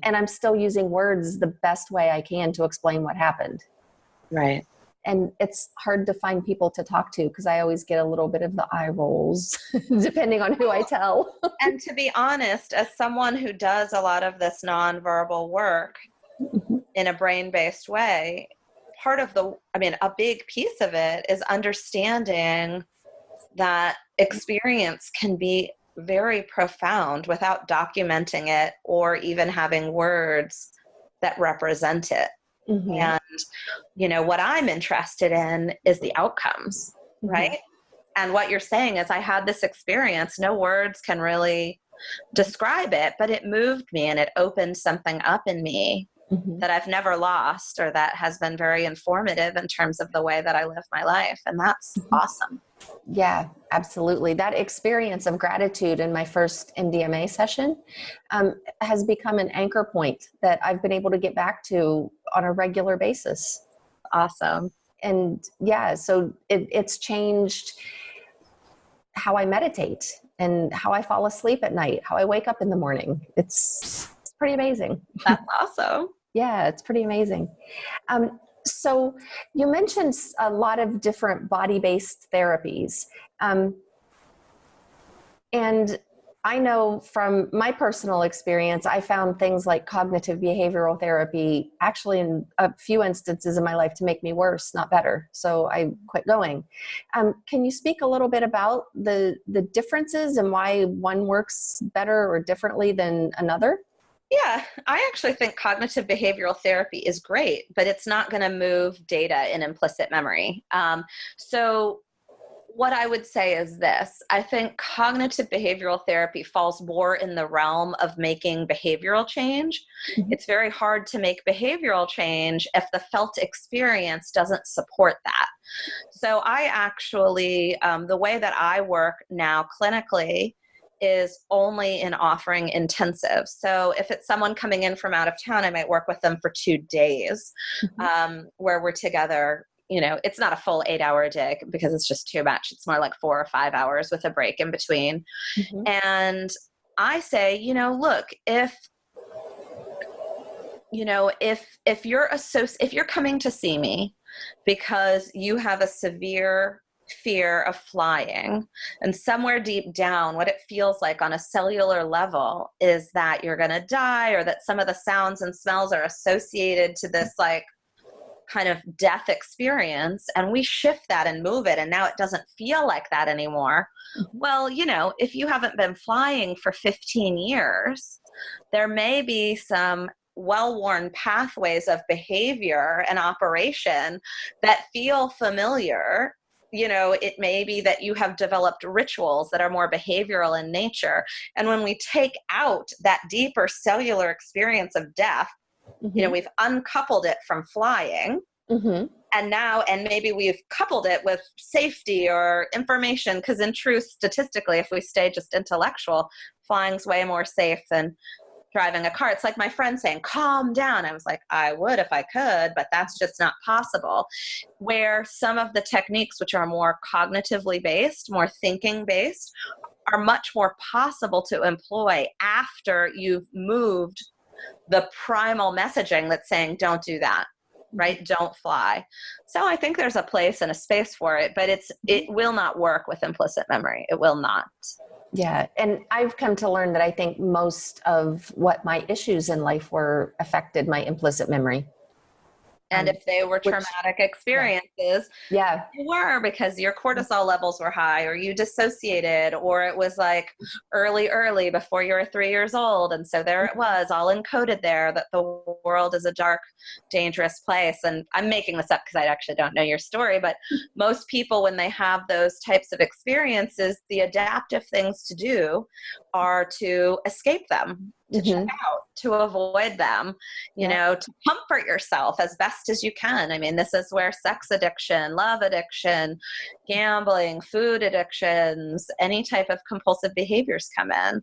And I'm still using words the best way I can to explain what happened. Right. And it's hard to find people to talk to because I always get a little bit of the eye rolls depending on who I tell. And to be honest, as someone who does a lot of this nonverbal work in a brain-based way, a big piece of it is understanding that experience can be very profound without documenting it or even having words that represent it. And, what I'm interested in is the outcomes, right? And what you're saying is I had this experience, no words can really describe it, but it moved me and it opened something up in me that I've never lost or that has been very informative in terms of the way that I live my life. And that's awesome. Yeah, absolutely. That experience of gratitude in my first MDMA session has become an anchor point that I've been able to get back to on a regular basis. Awesome. And yeah, so it's changed how I meditate and how I fall asleep at night, how I wake up in the morning. It's pretty amazing. That's awesome. Yeah, it's pretty amazing. So you mentioned a lot of different body-based therapies. And I know from my personal experience, I found things like cognitive behavioral therapy actually in a few instances in my life to make me worse, not better. So I quit going. Can you speak a little bit about the differences and why one works better or differently than another? Yeah, I actually think cognitive behavioral therapy is great, but it's not going to move data in implicit memory. So what I would say is this. I think cognitive behavioral therapy falls more in the realm of making behavioral change. Mm-hmm. It's very hard to make behavioral change if the felt experience doesn't support that. So I actually, the way that I work now clinically is only in offering intensive. So if it's someone coming in from out of town, I might work with them for 2 days, where we're together. It's not a full 8-hour day because it's just too much. It's more like 4 or 5 hours with a break in between. Mm-hmm. And I say, look, if you're coming to see me because you have a severe fear of flying, and somewhere deep down what it feels like on a cellular level is that you're going to die, or that some of the sounds and smells are associated to this like kind of death experience, and we shift that and move it and now it doesn't feel like that anymore. Well, if you haven't been flying for 15 years, there may be some well-worn pathways of behavior and operation that feel familiar. It may be that you have developed rituals that are more behavioral in nature. And when we take out that deeper cellular experience of death, we've uncoupled it from flying. Mm-hmm. And maybe we've coupled it with safety or information, because in truth, statistically, if we stay just intellectual, flying's way more safe than driving a car. It's like my friend saying, calm down. I was like, I would if I could, but that's just not possible. Where some of the techniques, which are more cognitively based, more thinking based, are much more possible to employ after you've moved the primal messaging that's saying, don't do that, right? Don't fly. So I think there's a place and a space for it, but it will not work with implicit memory. It will not. Yeah. And I've come to learn that I think most of what my issues in life were affected my implicit memory. And if they were traumatic experiences, yeah, they were because your cortisol levels were high, or you dissociated, or it was like early before you were 3 years old. And so there it was, all encoded there, that the world is a dark, dangerous place. And I'm making this up because I actually don't know your story, but most people, when they have those types of experiences, the adaptive things to do are to escape them, to check out, to avoid them, to comfort yourself as best as you can. I mean, this is where sex addiction, love addiction, gambling, food addictions, any type of compulsive behaviors come in.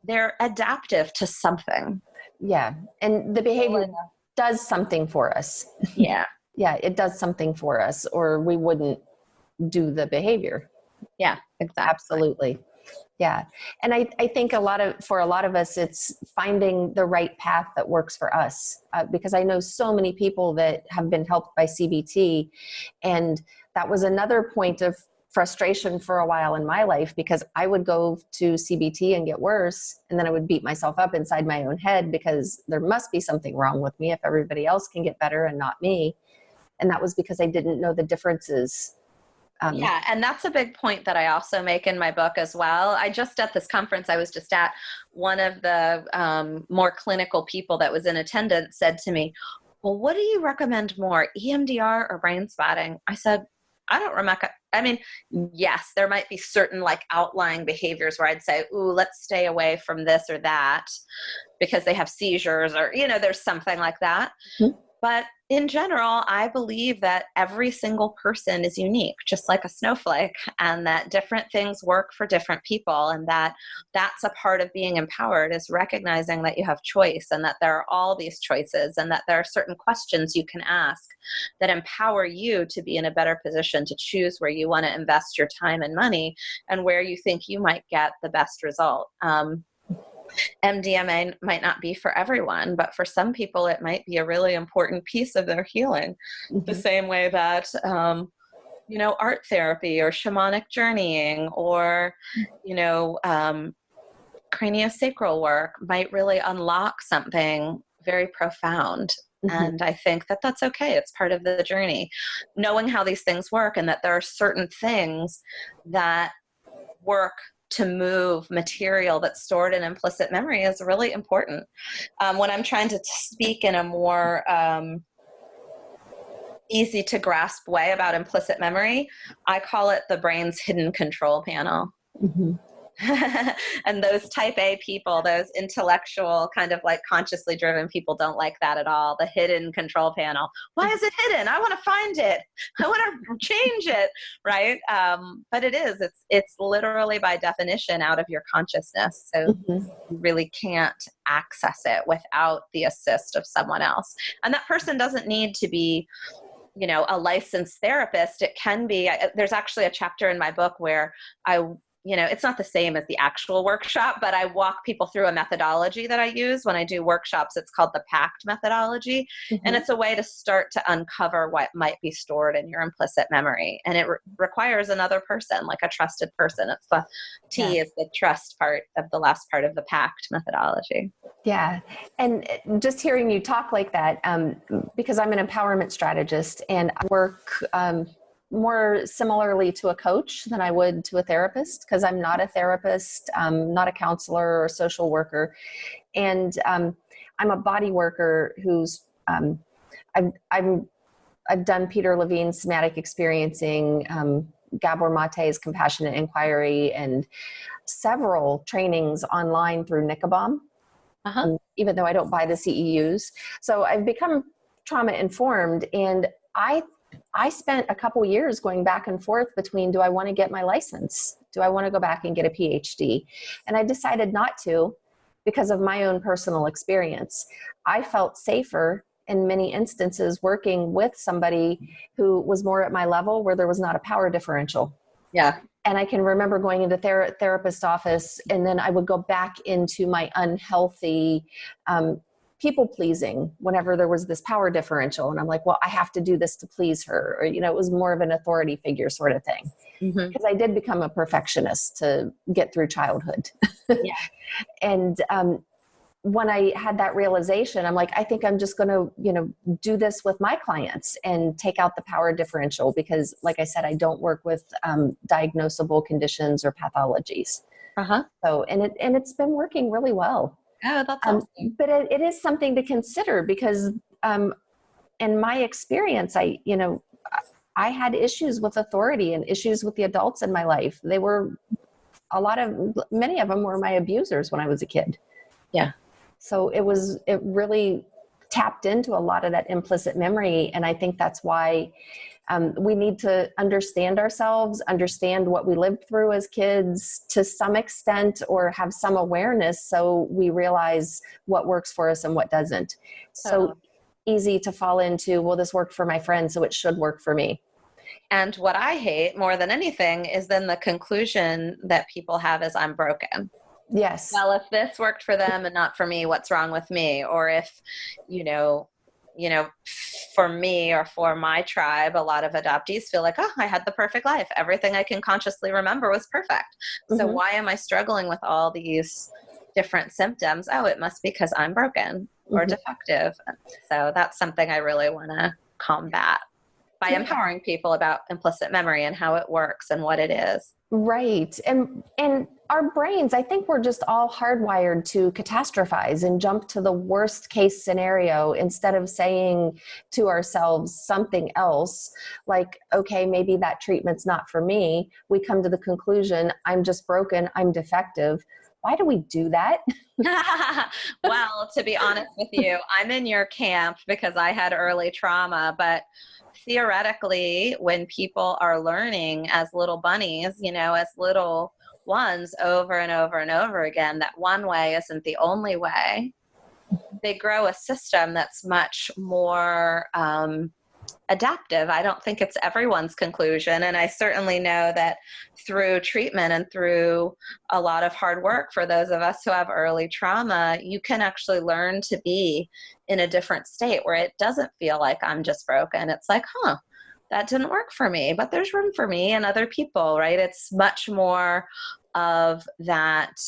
They're adaptive to something. Yeah. And the behavior does something for us. Yeah. Yeah, it does something for us, or we wouldn't do the behavior. Yeah, exactly. Absolutely. Yeah. And I think for a lot of us, it's finding the right path that works for us. Because I know so many people that have been helped by CBT. And that was another point of frustration for a while in my life, because I would go to CBT and get worse. And then I would beat myself up inside my own head because there must be something wrong with me if everybody else can get better and not me. And that was because I didn't know the differences. Yeah. And that's a big point that I also make in my book as well. At this conference I was just at, one of the more clinical people that was in attendance said to me, well, what do you recommend more, EMDR or brain spotting? I said, I don't recommend. I mean, yes, there might be certain like outlying behaviors where I'd say, ooh, let's stay away from this or that because they have seizures, or, there's something like that. Mm-hmm. But in general, I believe that every single person is unique, just like a snowflake, and that different things work for different people. And that's a part of being empowered, is recognizing that you have choice, and that there are all these choices, and that there are certain questions you can ask that empower you to be in a better position to choose where you want to invest your time and money, and where you think you might get the best result. MDMA might not be for everyone, but for some people, it might be a really important piece of their healing. The same way that, art therapy or shamanic journeying or, craniosacral work might really unlock something very profound. And I think that that's okay. It's part of the journey. Knowing how these things work and that there are certain things that work to move material that's stored in implicit memory is really important. When I'm trying to speak in a more easy to grasp way about implicit memory, I call it the brain's hidden control panel. And those type A people, those intellectual kind of like consciously driven people don't like that at all. The hidden control panel. Why is it hidden? I want to find it. I want to change it. Right. But it is, it's literally by definition out of your consciousness. So you really can't access it without the assist of someone else. And that person doesn't need to be, a licensed therapist. It can be, there's actually a chapter in my book where it's not the same as the actual workshop, but I walk people through a methodology that I use when I do workshops. It's called the PACT methodology. And it's a way to start to uncover what might be stored in your implicit memory. And it requires another person, like a trusted person. It's the T is the trust part of the last part of the PACT methodology. Yeah. And just hearing you talk like that, because I'm an empowerment strategist and I work more similarly to a coach than I would to a therapist, because I'm not a therapist, not a counselor or social worker. And I'm a body worker who's, I've done Peter Levine's somatic experiencing, Gabor Mate's compassionate inquiry, and several trainings online through Nikabom, even though I don't buy the CEUs. So I've become trauma informed, and I spent a couple years going back and forth between, do I want to get my license? Do I want to go back and get a PhD? And I decided not to because of my own personal experience. I felt safer in many instances working with somebody who was more at my level, where there was not a power differential. Yeah. And I can remember going into therapist office, and then I would go back into my unhealthy people pleasing whenever there was this power differential. And I'm like, well, I have to do this to please her. Or, it was more of an authority figure sort of thing. Because I did become a perfectionist to get through childhood. And when I had that realization, I'm like, I think I'm just going to, do this with my clients and take out the power differential, because like I said, I don't work with diagnosable conditions or pathologies. So, and it's been working really well. Oh, that's awesome. But it is something to consider, because in my experience, I had issues with authority and issues with the adults in my life. They were many of them were my abusers when I was a kid. Yeah. So it really tapped into a lot of that implicit memory. And I think that's why we need to understand ourselves, understand what we lived through as kids to some extent, or have some awareness so we realize what works for us and what doesn't. So easy to fall into, well, this worked for my friend, so it should work for me. And what I hate more than anything is then the conclusion that people have is, I'm broken. Yes. Well, if this worked for them and not for me, what's wrong with me? Or if, for me or for my tribe, a lot of adoptees feel like, oh, I had the perfect life. Everything I can consciously remember was perfect. So why am I struggling with all these different symptoms? Oh, it must be because I'm broken or defective. So that's something I really want to combat by empowering people about implicit memory and how it works and what it is. Right. And our brains, I think we're just all hardwired to catastrophize and jump to the worst case scenario instead of saying to ourselves something else like, okay, maybe that treatment's not for me. We come to the conclusion, I'm just broken, I'm defective. Why do we do that? Well, to be honest with you, I'm in your camp because I had early trauma, but theoretically, when people are learning as little bunnies, as little ones over and over and over again, that one way isn't the only way, they grow a system that's much more adaptive. I don't think it's everyone's conclusion. And I certainly know that through treatment and through a lot of hard work for those of us who have early trauma, you can actually learn to be in a different state where it doesn't feel like I'm just broken. It's like, that didn't work for me, but there's room for me and other people, right? It's much more of that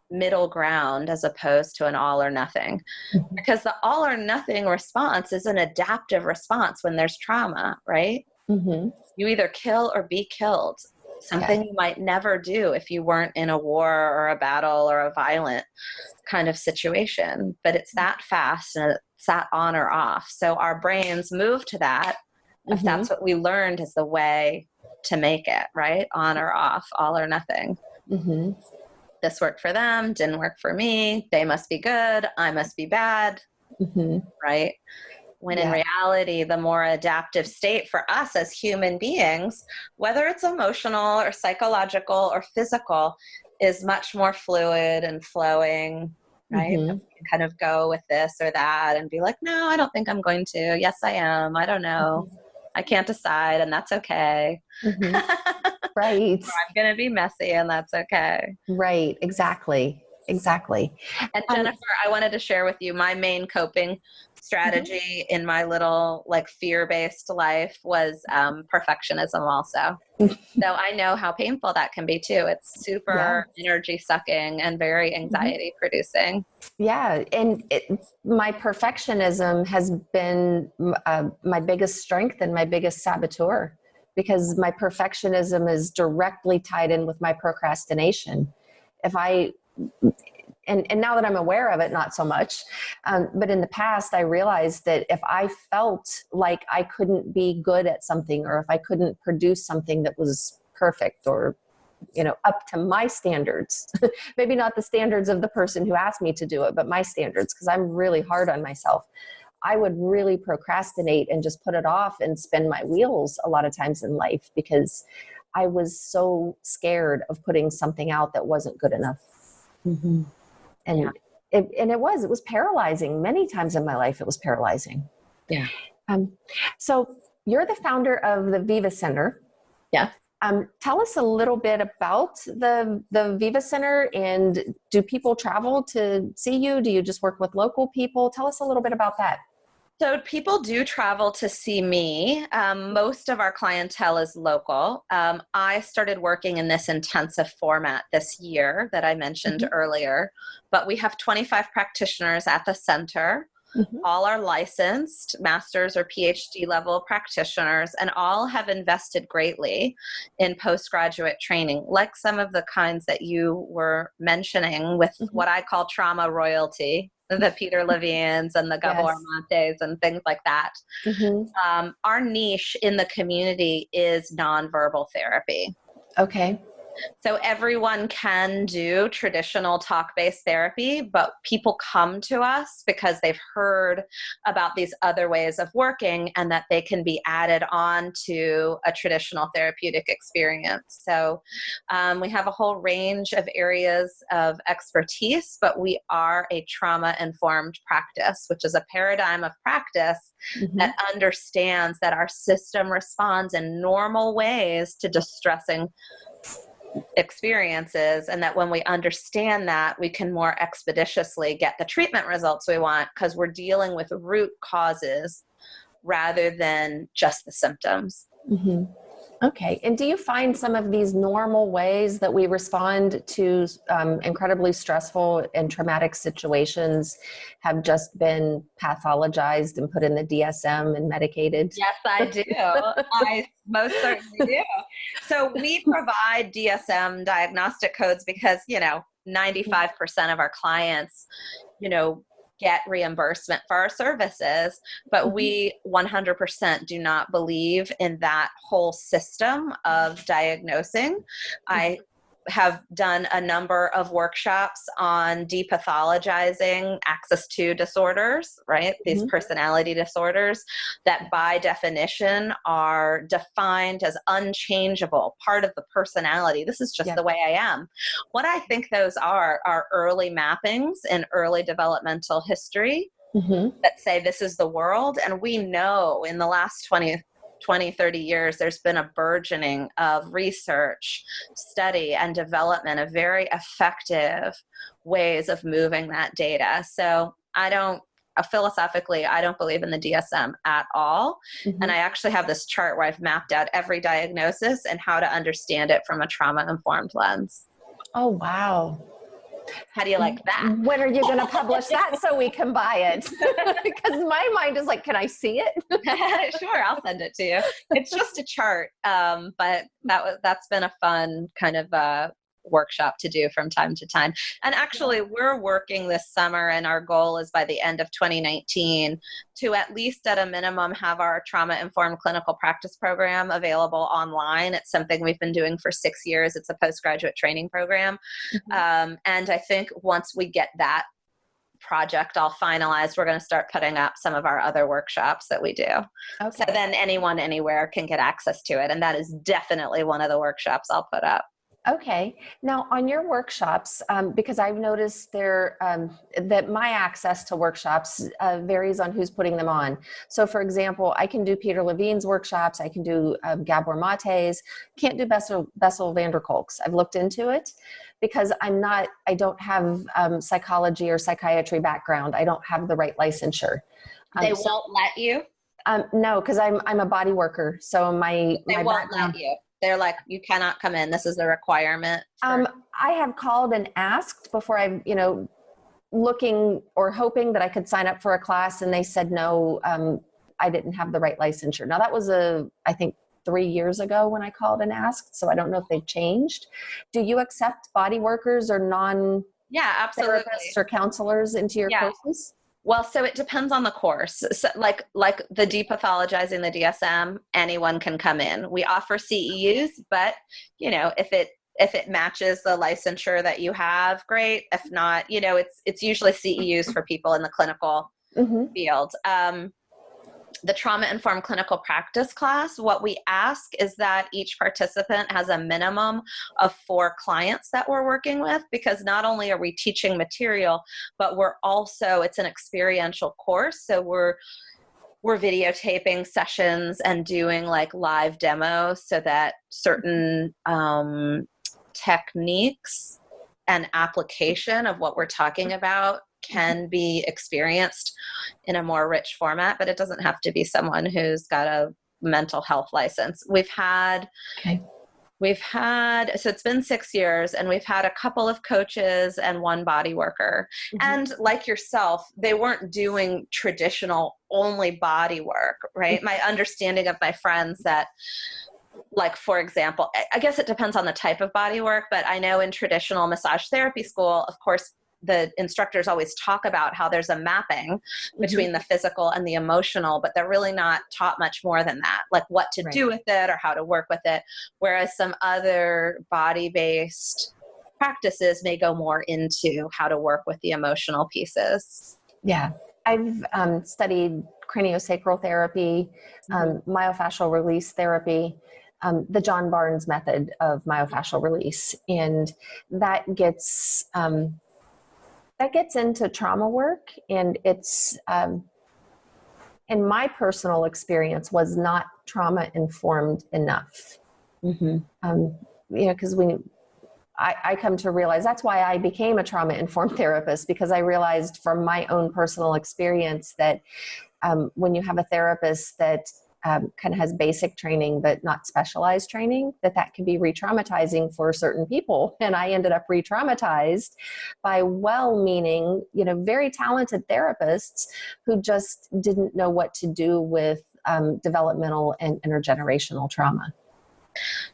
middle ground as opposed to an all or nothing. Mm-hmm. Because the all or nothing response is an adaptive response when there's trauma, right? Mm-hmm. You either kill or be killed. Something you might never do if you weren't in a war or a battle or a violent kind of situation. But it's that fast and it's that on or off. So our brains move to that if that's what we learned is the way to make it, right? On or off, all or nothing. Mm-hmm. This worked for them, didn't work for me. They must be good. I must be bad, right? When in reality, the more adaptive state for us as human beings, whether it's emotional or psychological or physical, is much more fluid and flowing, right? You can kind of go with this or that and be like, no, I don't think I'm going to. Yes, I am. I don't know. I can't decide, and that's okay. Right. Or I'm going to be messy, and that's okay. Right. Exactly. And Jennifer, I wanted to share with you my main coping strategy in my little fear-based life was perfectionism also. So I know how painful that can be too. It's super energy sucking and very anxiety producing. Yeah. And my perfectionism has been my biggest strength and my biggest saboteur, because my perfectionism is directly tied in with my procrastination. And now that I'm aware of it, not so much. But in the past, I realized that if I felt like I couldn't be good at something, or if I couldn't produce something that was perfect or, up to my standards, maybe not the standards of the person who asked me to do it, but my standards, because I'm really hard on myself, I would really procrastinate and just put it off and spin my wheels a lot of times in life, because I was so scared of putting something out that wasn't good enough. And it was paralyzing. Many times in my life, it was paralyzing. Yeah. So you're the founder of the Viva Center. Yeah. Tell us a little bit about the Viva Center, and do people travel to see you? Do you just work with local people? Tell us a little bit about that. So people do travel to see me. Most of our clientele is local. I started working in this intensive format this year that I mentioned earlier, but we have 25 practitioners at the center. All are licensed master's or PhD level practitioners, and all have invested greatly in postgraduate training, like some of the kinds that you were mentioning with what I call trauma royalty, the Peter Levians and the Gabor Mates and things like that. Our niche in the community is nonverbal therapy. Okay. So everyone can do traditional talk-based therapy, but people come to us because they've heard about these other ways of working and that they can be added on to a traditional therapeutic experience. So we have a whole range of areas of expertise, but we are a trauma-informed practice, which is a paradigm of practice that understands that our system responds in normal ways to distressing experiences, and that when we understand that, we can more expeditiously get the treatment results we want, because we're dealing with root causes rather than just the symptoms. Okay. And do you find some of these normal ways that we respond to incredibly stressful and traumatic situations have just been pathologized and put in the DSM and medicated? Yes, I do. I most certainly do. So we provide DSM diagnostic codes because, 95% of our clients, get reimbursement for our services, but we 100% do not believe in that whole system of diagnosing. I have done a number of workshops on depathologizing access to disorders, right? These personality disorders that by definition are defined as unchangeable, part of the personality. This is just the way I am. What I think those are early mappings in early developmental history that say this is the world. And we know in the last 20, 30 years, there's been a burgeoning of research, study, and development of very effective ways of moving that data. So philosophically, I don't believe in the DSM at all. And I actually have this chart where I've mapped out every diagnosis and how to understand it from a trauma-informed lens. Oh, wow. How do you like that? When are you going to publish that so we can buy it? Because my mind is like, can I see it? Sure, I'll send it to you. It's just a chart, but that's been a fun kind of workshop to do from time to time. And actually, we're working this summer, and our goal is by the end of 2019 to at least at a minimum have our trauma-informed clinical practice program available online. It's something we've been doing for 6 years. It's a postgraduate training program. And I think once we get that project all finalized, we're going to start putting up some of our other workshops that we do. Okay. So then anyone anywhere can get access to it. And that is definitely one of the workshops I'll put up. Okay. Now on your workshops, because I've noticed that my access to workshops varies on who's putting them on. So for example, I can do Peter Levine's workshops. I can do Gabor Mate's, can't do Bessel van der Kolk's. I've looked into it because I don't have psychology or psychiatry background. I don't have the right licensure. They won't let you? No, because I'm a body worker. So they won't let you. They're like, you cannot come in. This is the requirement. I have called and asked before looking or hoping that I could sign up for a class, and they said no, I didn't have the right licensure. Now that was I think 3 years ago when I called and asked, so I don't know if they've changed. Do you accept body workers or absolutely. therapists or counselors into your courses? Well, so it depends on the course. So like the depathologizing the DSM, anyone can come in. We offer CEUs, but if it matches the licensure that you have, great. If not, it's usually CEUs for people in the clinical field. The trauma-informed clinical practice class, what we ask is that each participant has a minimum of 4 clients that we're working with, because not only are we teaching material, but it's an experiential course. So we're videotaping sessions and doing like live demos so that certain techniques and application of what we're talking about can be experienced in a more rich format, but it doesn't have to be someone who's got a mental health license. So it's been 6 years, and we've had a couple of coaches and 1 body worker. And like yourself, they weren't doing traditional only body work, right? My understanding of my friends that, like, for example, I guess it depends on the type of body work, but I know in traditional massage therapy school, of course, the instructors always talk about how there's a mapping between the physical and the emotional, but they're really not taught much more than that, like what to do with it or how to work with it. Whereas some other body-based practices may go more into how to work with the emotional pieces. Yeah. I've studied craniosacral therapy, myofascial release therapy, the John Barnes method of myofascial release. And that gets into trauma work, and it's, in my personal experience, was not trauma informed enough. Because I come to realize that's why I became a trauma informed therapist, because I realized from my own personal experience that when you have a therapist that kind of has basic training but not specialized training, that can be re-traumatizing for certain people. And I ended up re-traumatized by well-meaning, very talented therapists who just didn't know what to do with developmental and intergenerational trauma.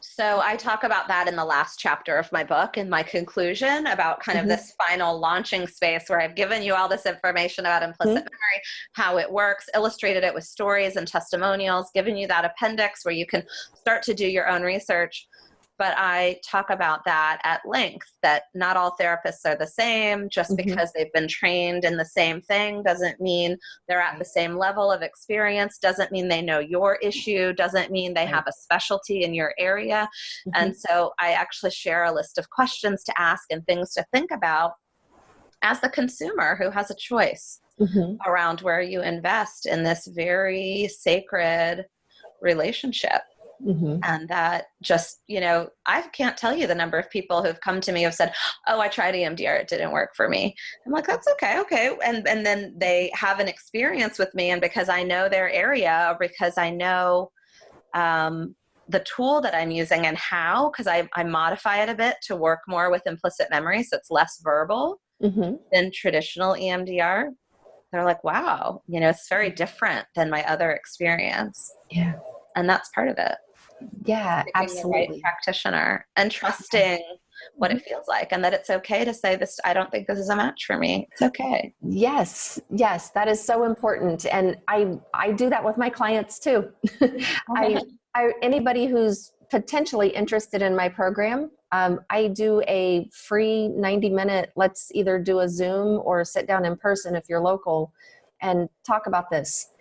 So I talk about that in the last chapter of my book, in my conclusion, about kind of this final launching space where I've given you all this information about implicit memory, how it works, illustrated it with stories and testimonials, given you that appendix where you can start to do your own research. But I talk about that at length, that not all therapists are the same. Just because they've been trained in the same thing doesn't mean they're at the same level of experience, doesn't mean they know your issue, doesn't mean they have a specialty in your area. And so I actually share a list of questions to ask and things to think about as the consumer who has a choice. around where you invest in this very sacred relationship. And that just, I can't tell you the number of people who've come to me who've said, oh, I tried EMDR, it didn't work for me. I'm like, that's okay. And then they have an experience with me, and because I know their area, or because I know the tool that I'm using and how, because I modify it a bit to work more with implicit memory, so it's less verbal than traditional EMDR. They're like, wow, it's very different than my other experience. Yeah. And that's part of it. Yeah, absolutely. The right practitioner and trusting what it feels like, and that it's okay to say this, I don't think this is a match for me. It's okay. Yes, that is so important. And I do that with my clients too. Anybody who's potentially interested in my program, I do a free 90-minute, let's either do a Zoom or sit down in person if you're local and talk about this.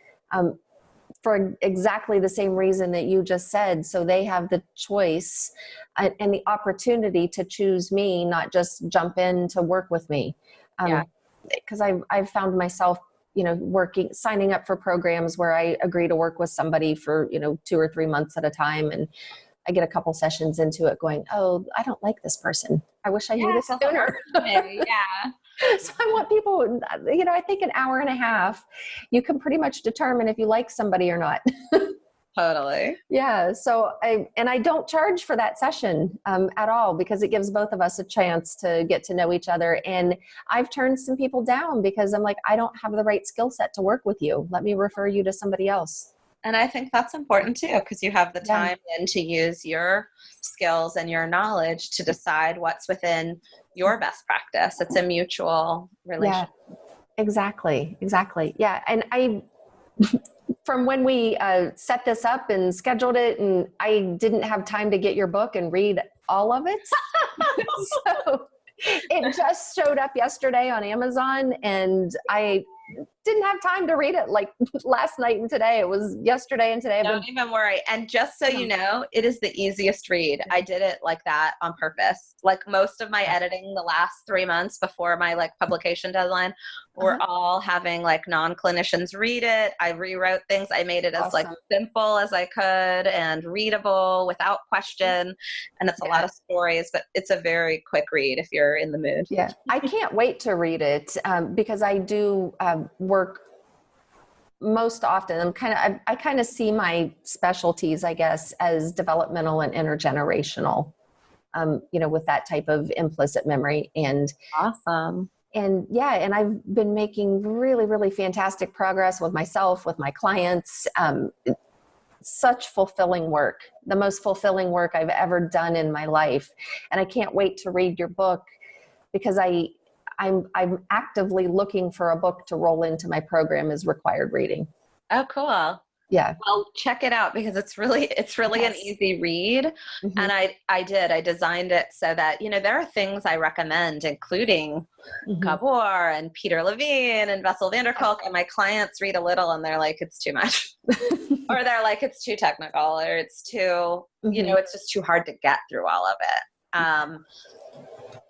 For exactly the same reason that you just said. So they have the choice and the opportunity to choose me, not just jump in to work with me. Because I've found myself, signing up for programs where I agree to work with somebody for, 2 or 3 months at a time. And I get a couple sessions into it going, oh, I don't like this person. I wish I knew this sooner. So I want people, I think an hour and a half, you can pretty much determine if you like somebody or not. Totally. Yeah. So I don't charge for that session at all, because it gives both of us a chance to get to know each other. And I've turned some people down because I'm like, I don't have the right skill set to work with you. Let me refer you to somebody else. And I think that's important too, because you have the time then to use your skills and your knowledge to decide what's within your best practice. It's a mutual relationship. Yeah, exactly. Yeah. And from when we set this up and scheduled it, and I didn't have time to get your book and read all of it. So it just showed up yesterday on Amazon, and I didn't have time to read it like last night and today. It was yesterday and today. Don't even worry. And just so you know, it is the easiest read. I did it like that on purpose. Like most of my editing the last 3 months before my publication deadline, we're all having non-clinicians read it. I rewrote things. I made it as simple as I could and readable without question. And it's a lot of stories, but it's a very quick read if you're in the mood. Yeah. I can't wait to read it because I do work most often. I kind of see my specialties, I guess, as developmental and intergenerational, with that type of implicit memory. And awesome. And and I've been making really, really fantastic progress with myself, with my clients. Such fulfilling work, the most fulfilling work I've ever done in my life. And I can't wait to read your book, because I'm actively looking for a book to roll into my program as required reading. Oh, cool. Yeah. Well, check it out, because it's really an easy read. And I designed it so that, there are things I recommend, including Gabor and Peter Levine and Bessel van der Kolk, and my clients read a little and they're like, it's too much. Or they're like, it's too technical, or it's too, it's just too hard to get through all of it.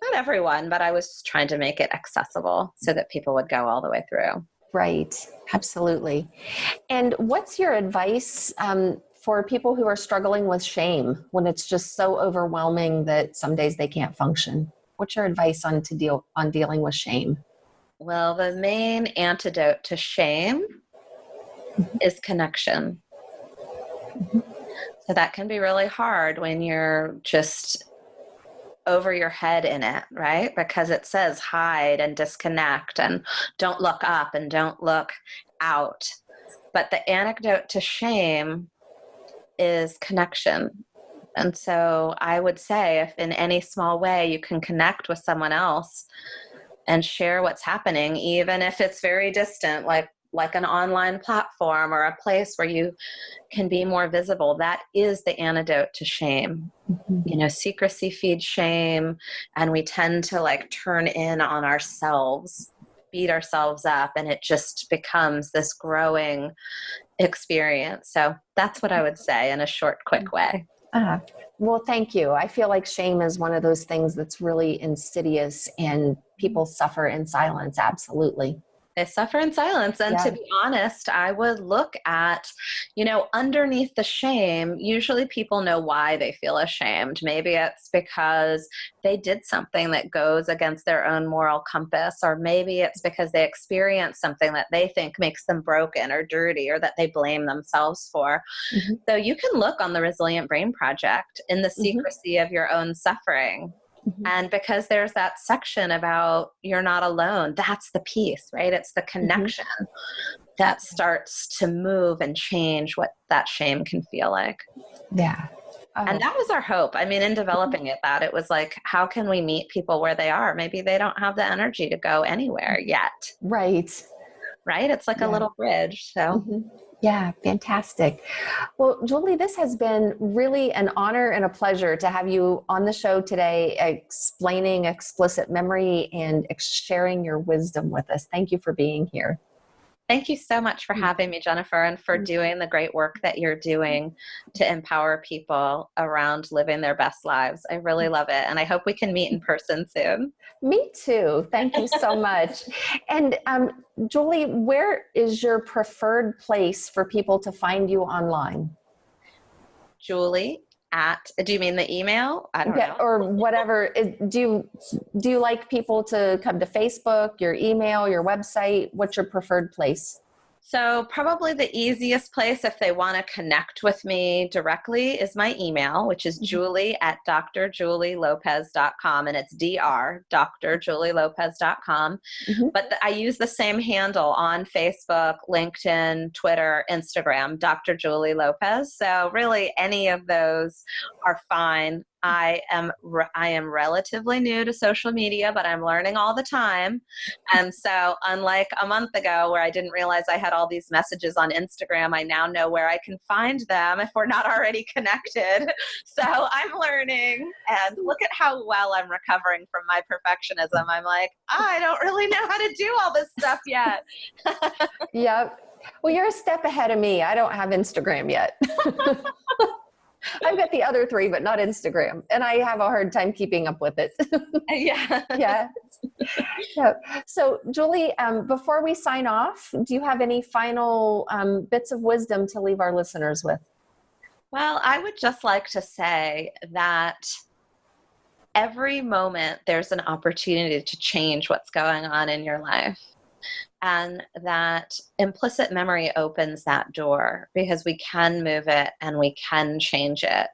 Not everyone, but I was trying to make it accessible so that people would go all the way through. Right. Absolutely. And what's your advice for people who are struggling with shame when it's just so overwhelming that some days they can't function? What's your advice on dealing with shame? Well, the main antidote to shame is connection. So that can be really hard when you're just over your head in it, right? Because it says hide and disconnect and don't look up and don't look out. But the antidote to shame is connection. And so I would say, if in any small way you can connect with someone else and share what's happening, even if it's very distant, like an online platform or a place where you can be more visible, that is the antidote to shame. Secrecy feeds shame, and we tend to turn in on ourselves, beat ourselves up, and it just becomes this growing experience. So that's what I would say in a short, quick way. Well, thank you. I feel like shame is one of those things that's really insidious, and people suffer in silence. Absolutely. They suffer in silence. And Yeah. to be honest, I would look at, underneath the shame, usually people know why they feel ashamed. Maybe it's because they did something that goes against their own moral compass, or maybe it's because they experienced something that they think makes them broken or dirty, or that they blame themselves for. Mhm. So you can look on the Resilient Brain Project in the secrecy of your own suffering. And because there's that section about you're not alone, that's the piece, right? It's the connection that starts to move and change what that shame can feel like. Yeah. Oh. And that was our hope. I mean, in developing it was like, how can we meet people where they are? Maybe they don't have the energy to go anywhere yet. Right. It's like a little bridge. So. Yeah, fantastic. Well, Julie, this has been really an honor and a pleasure to have you on the show today, explaining explicit memory and sharing your wisdom with us. Thank you for being here. Thank you so much for having me, Jennifer, and for doing the great work that you're doing to empower people around living their best lives. I really love it. And I hope we can meet in person soon. Me too. Thank you so much. And Julie, where is your preferred place for people to find you online? Julie do you mean the email? I don't know. Or whatever. Do you like people to come to Facebook, your email, your website? What's your preferred place? So probably the easiest place if they want to connect with me directly is my email, which is julie@drjulielopez.com, and it's drjulielopez.com. But I use the same handle on Facebook, LinkedIn, Twitter, Instagram, Dr. Julie Lopez. So really any of those are fine. I am relatively new to social media, but I'm learning all the time. And so unlike a month ago where I didn't realize I had all these messages on Instagram, I now know where I can find them if we're not already connected. So I'm learning, and look at how well I'm recovering from my perfectionism. I'm like, I don't really know how to do all this stuff yet. Yep. Well, you're a step ahead of me. I don't have Instagram yet. I've got the other three, but not Instagram. And I have a hard time keeping up with it. Yeah. So Julie, before we sign off, do you have any final bits of wisdom to leave our listeners with? Well, I would just like to say that every moment there's an opportunity to change what's going on in your life. And that implicit memory opens that door because we can move it and we can change it.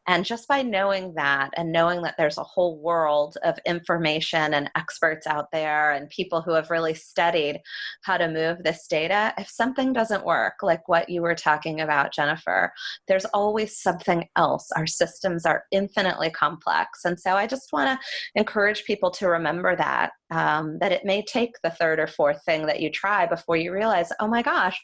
And just by knowing that and knowing that there's a whole world of information and experts out there and people who have really studied how to move this data, if something doesn't work, like what you were talking about, Jennifer, there's always something else. Our systems are infinitely complex. And so I just want to encourage people to remember that it may take the third or fourth thing that you try before you realize, oh my gosh,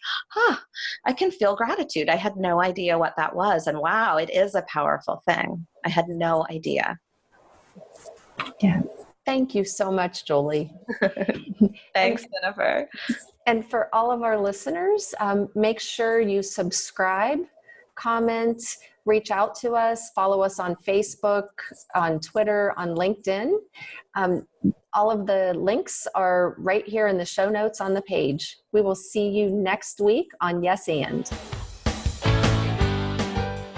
I can feel gratitude. I had no idea what that was. And wow, it is a powerful thing. I had no idea. Yeah. Thank you so much, Julie. Thanks, Jennifer. And for all of our listeners, make sure you subscribe, comment, reach out to us, follow us on Facebook, on Twitter, on LinkedIn. All of the links are right here in the show notes on the page. We will see you next week on Yes And.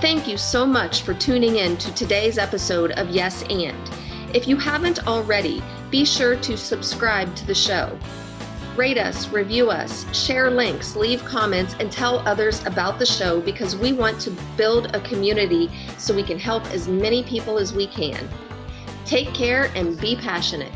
Thank you so much for tuning in to today's episode of Yes And. If you haven't already, be sure to subscribe to the show. Rate us, review us, share links, leave comments, and tell others about the show because we want to build a community so we can help as many people as we can. Take care and be passionate.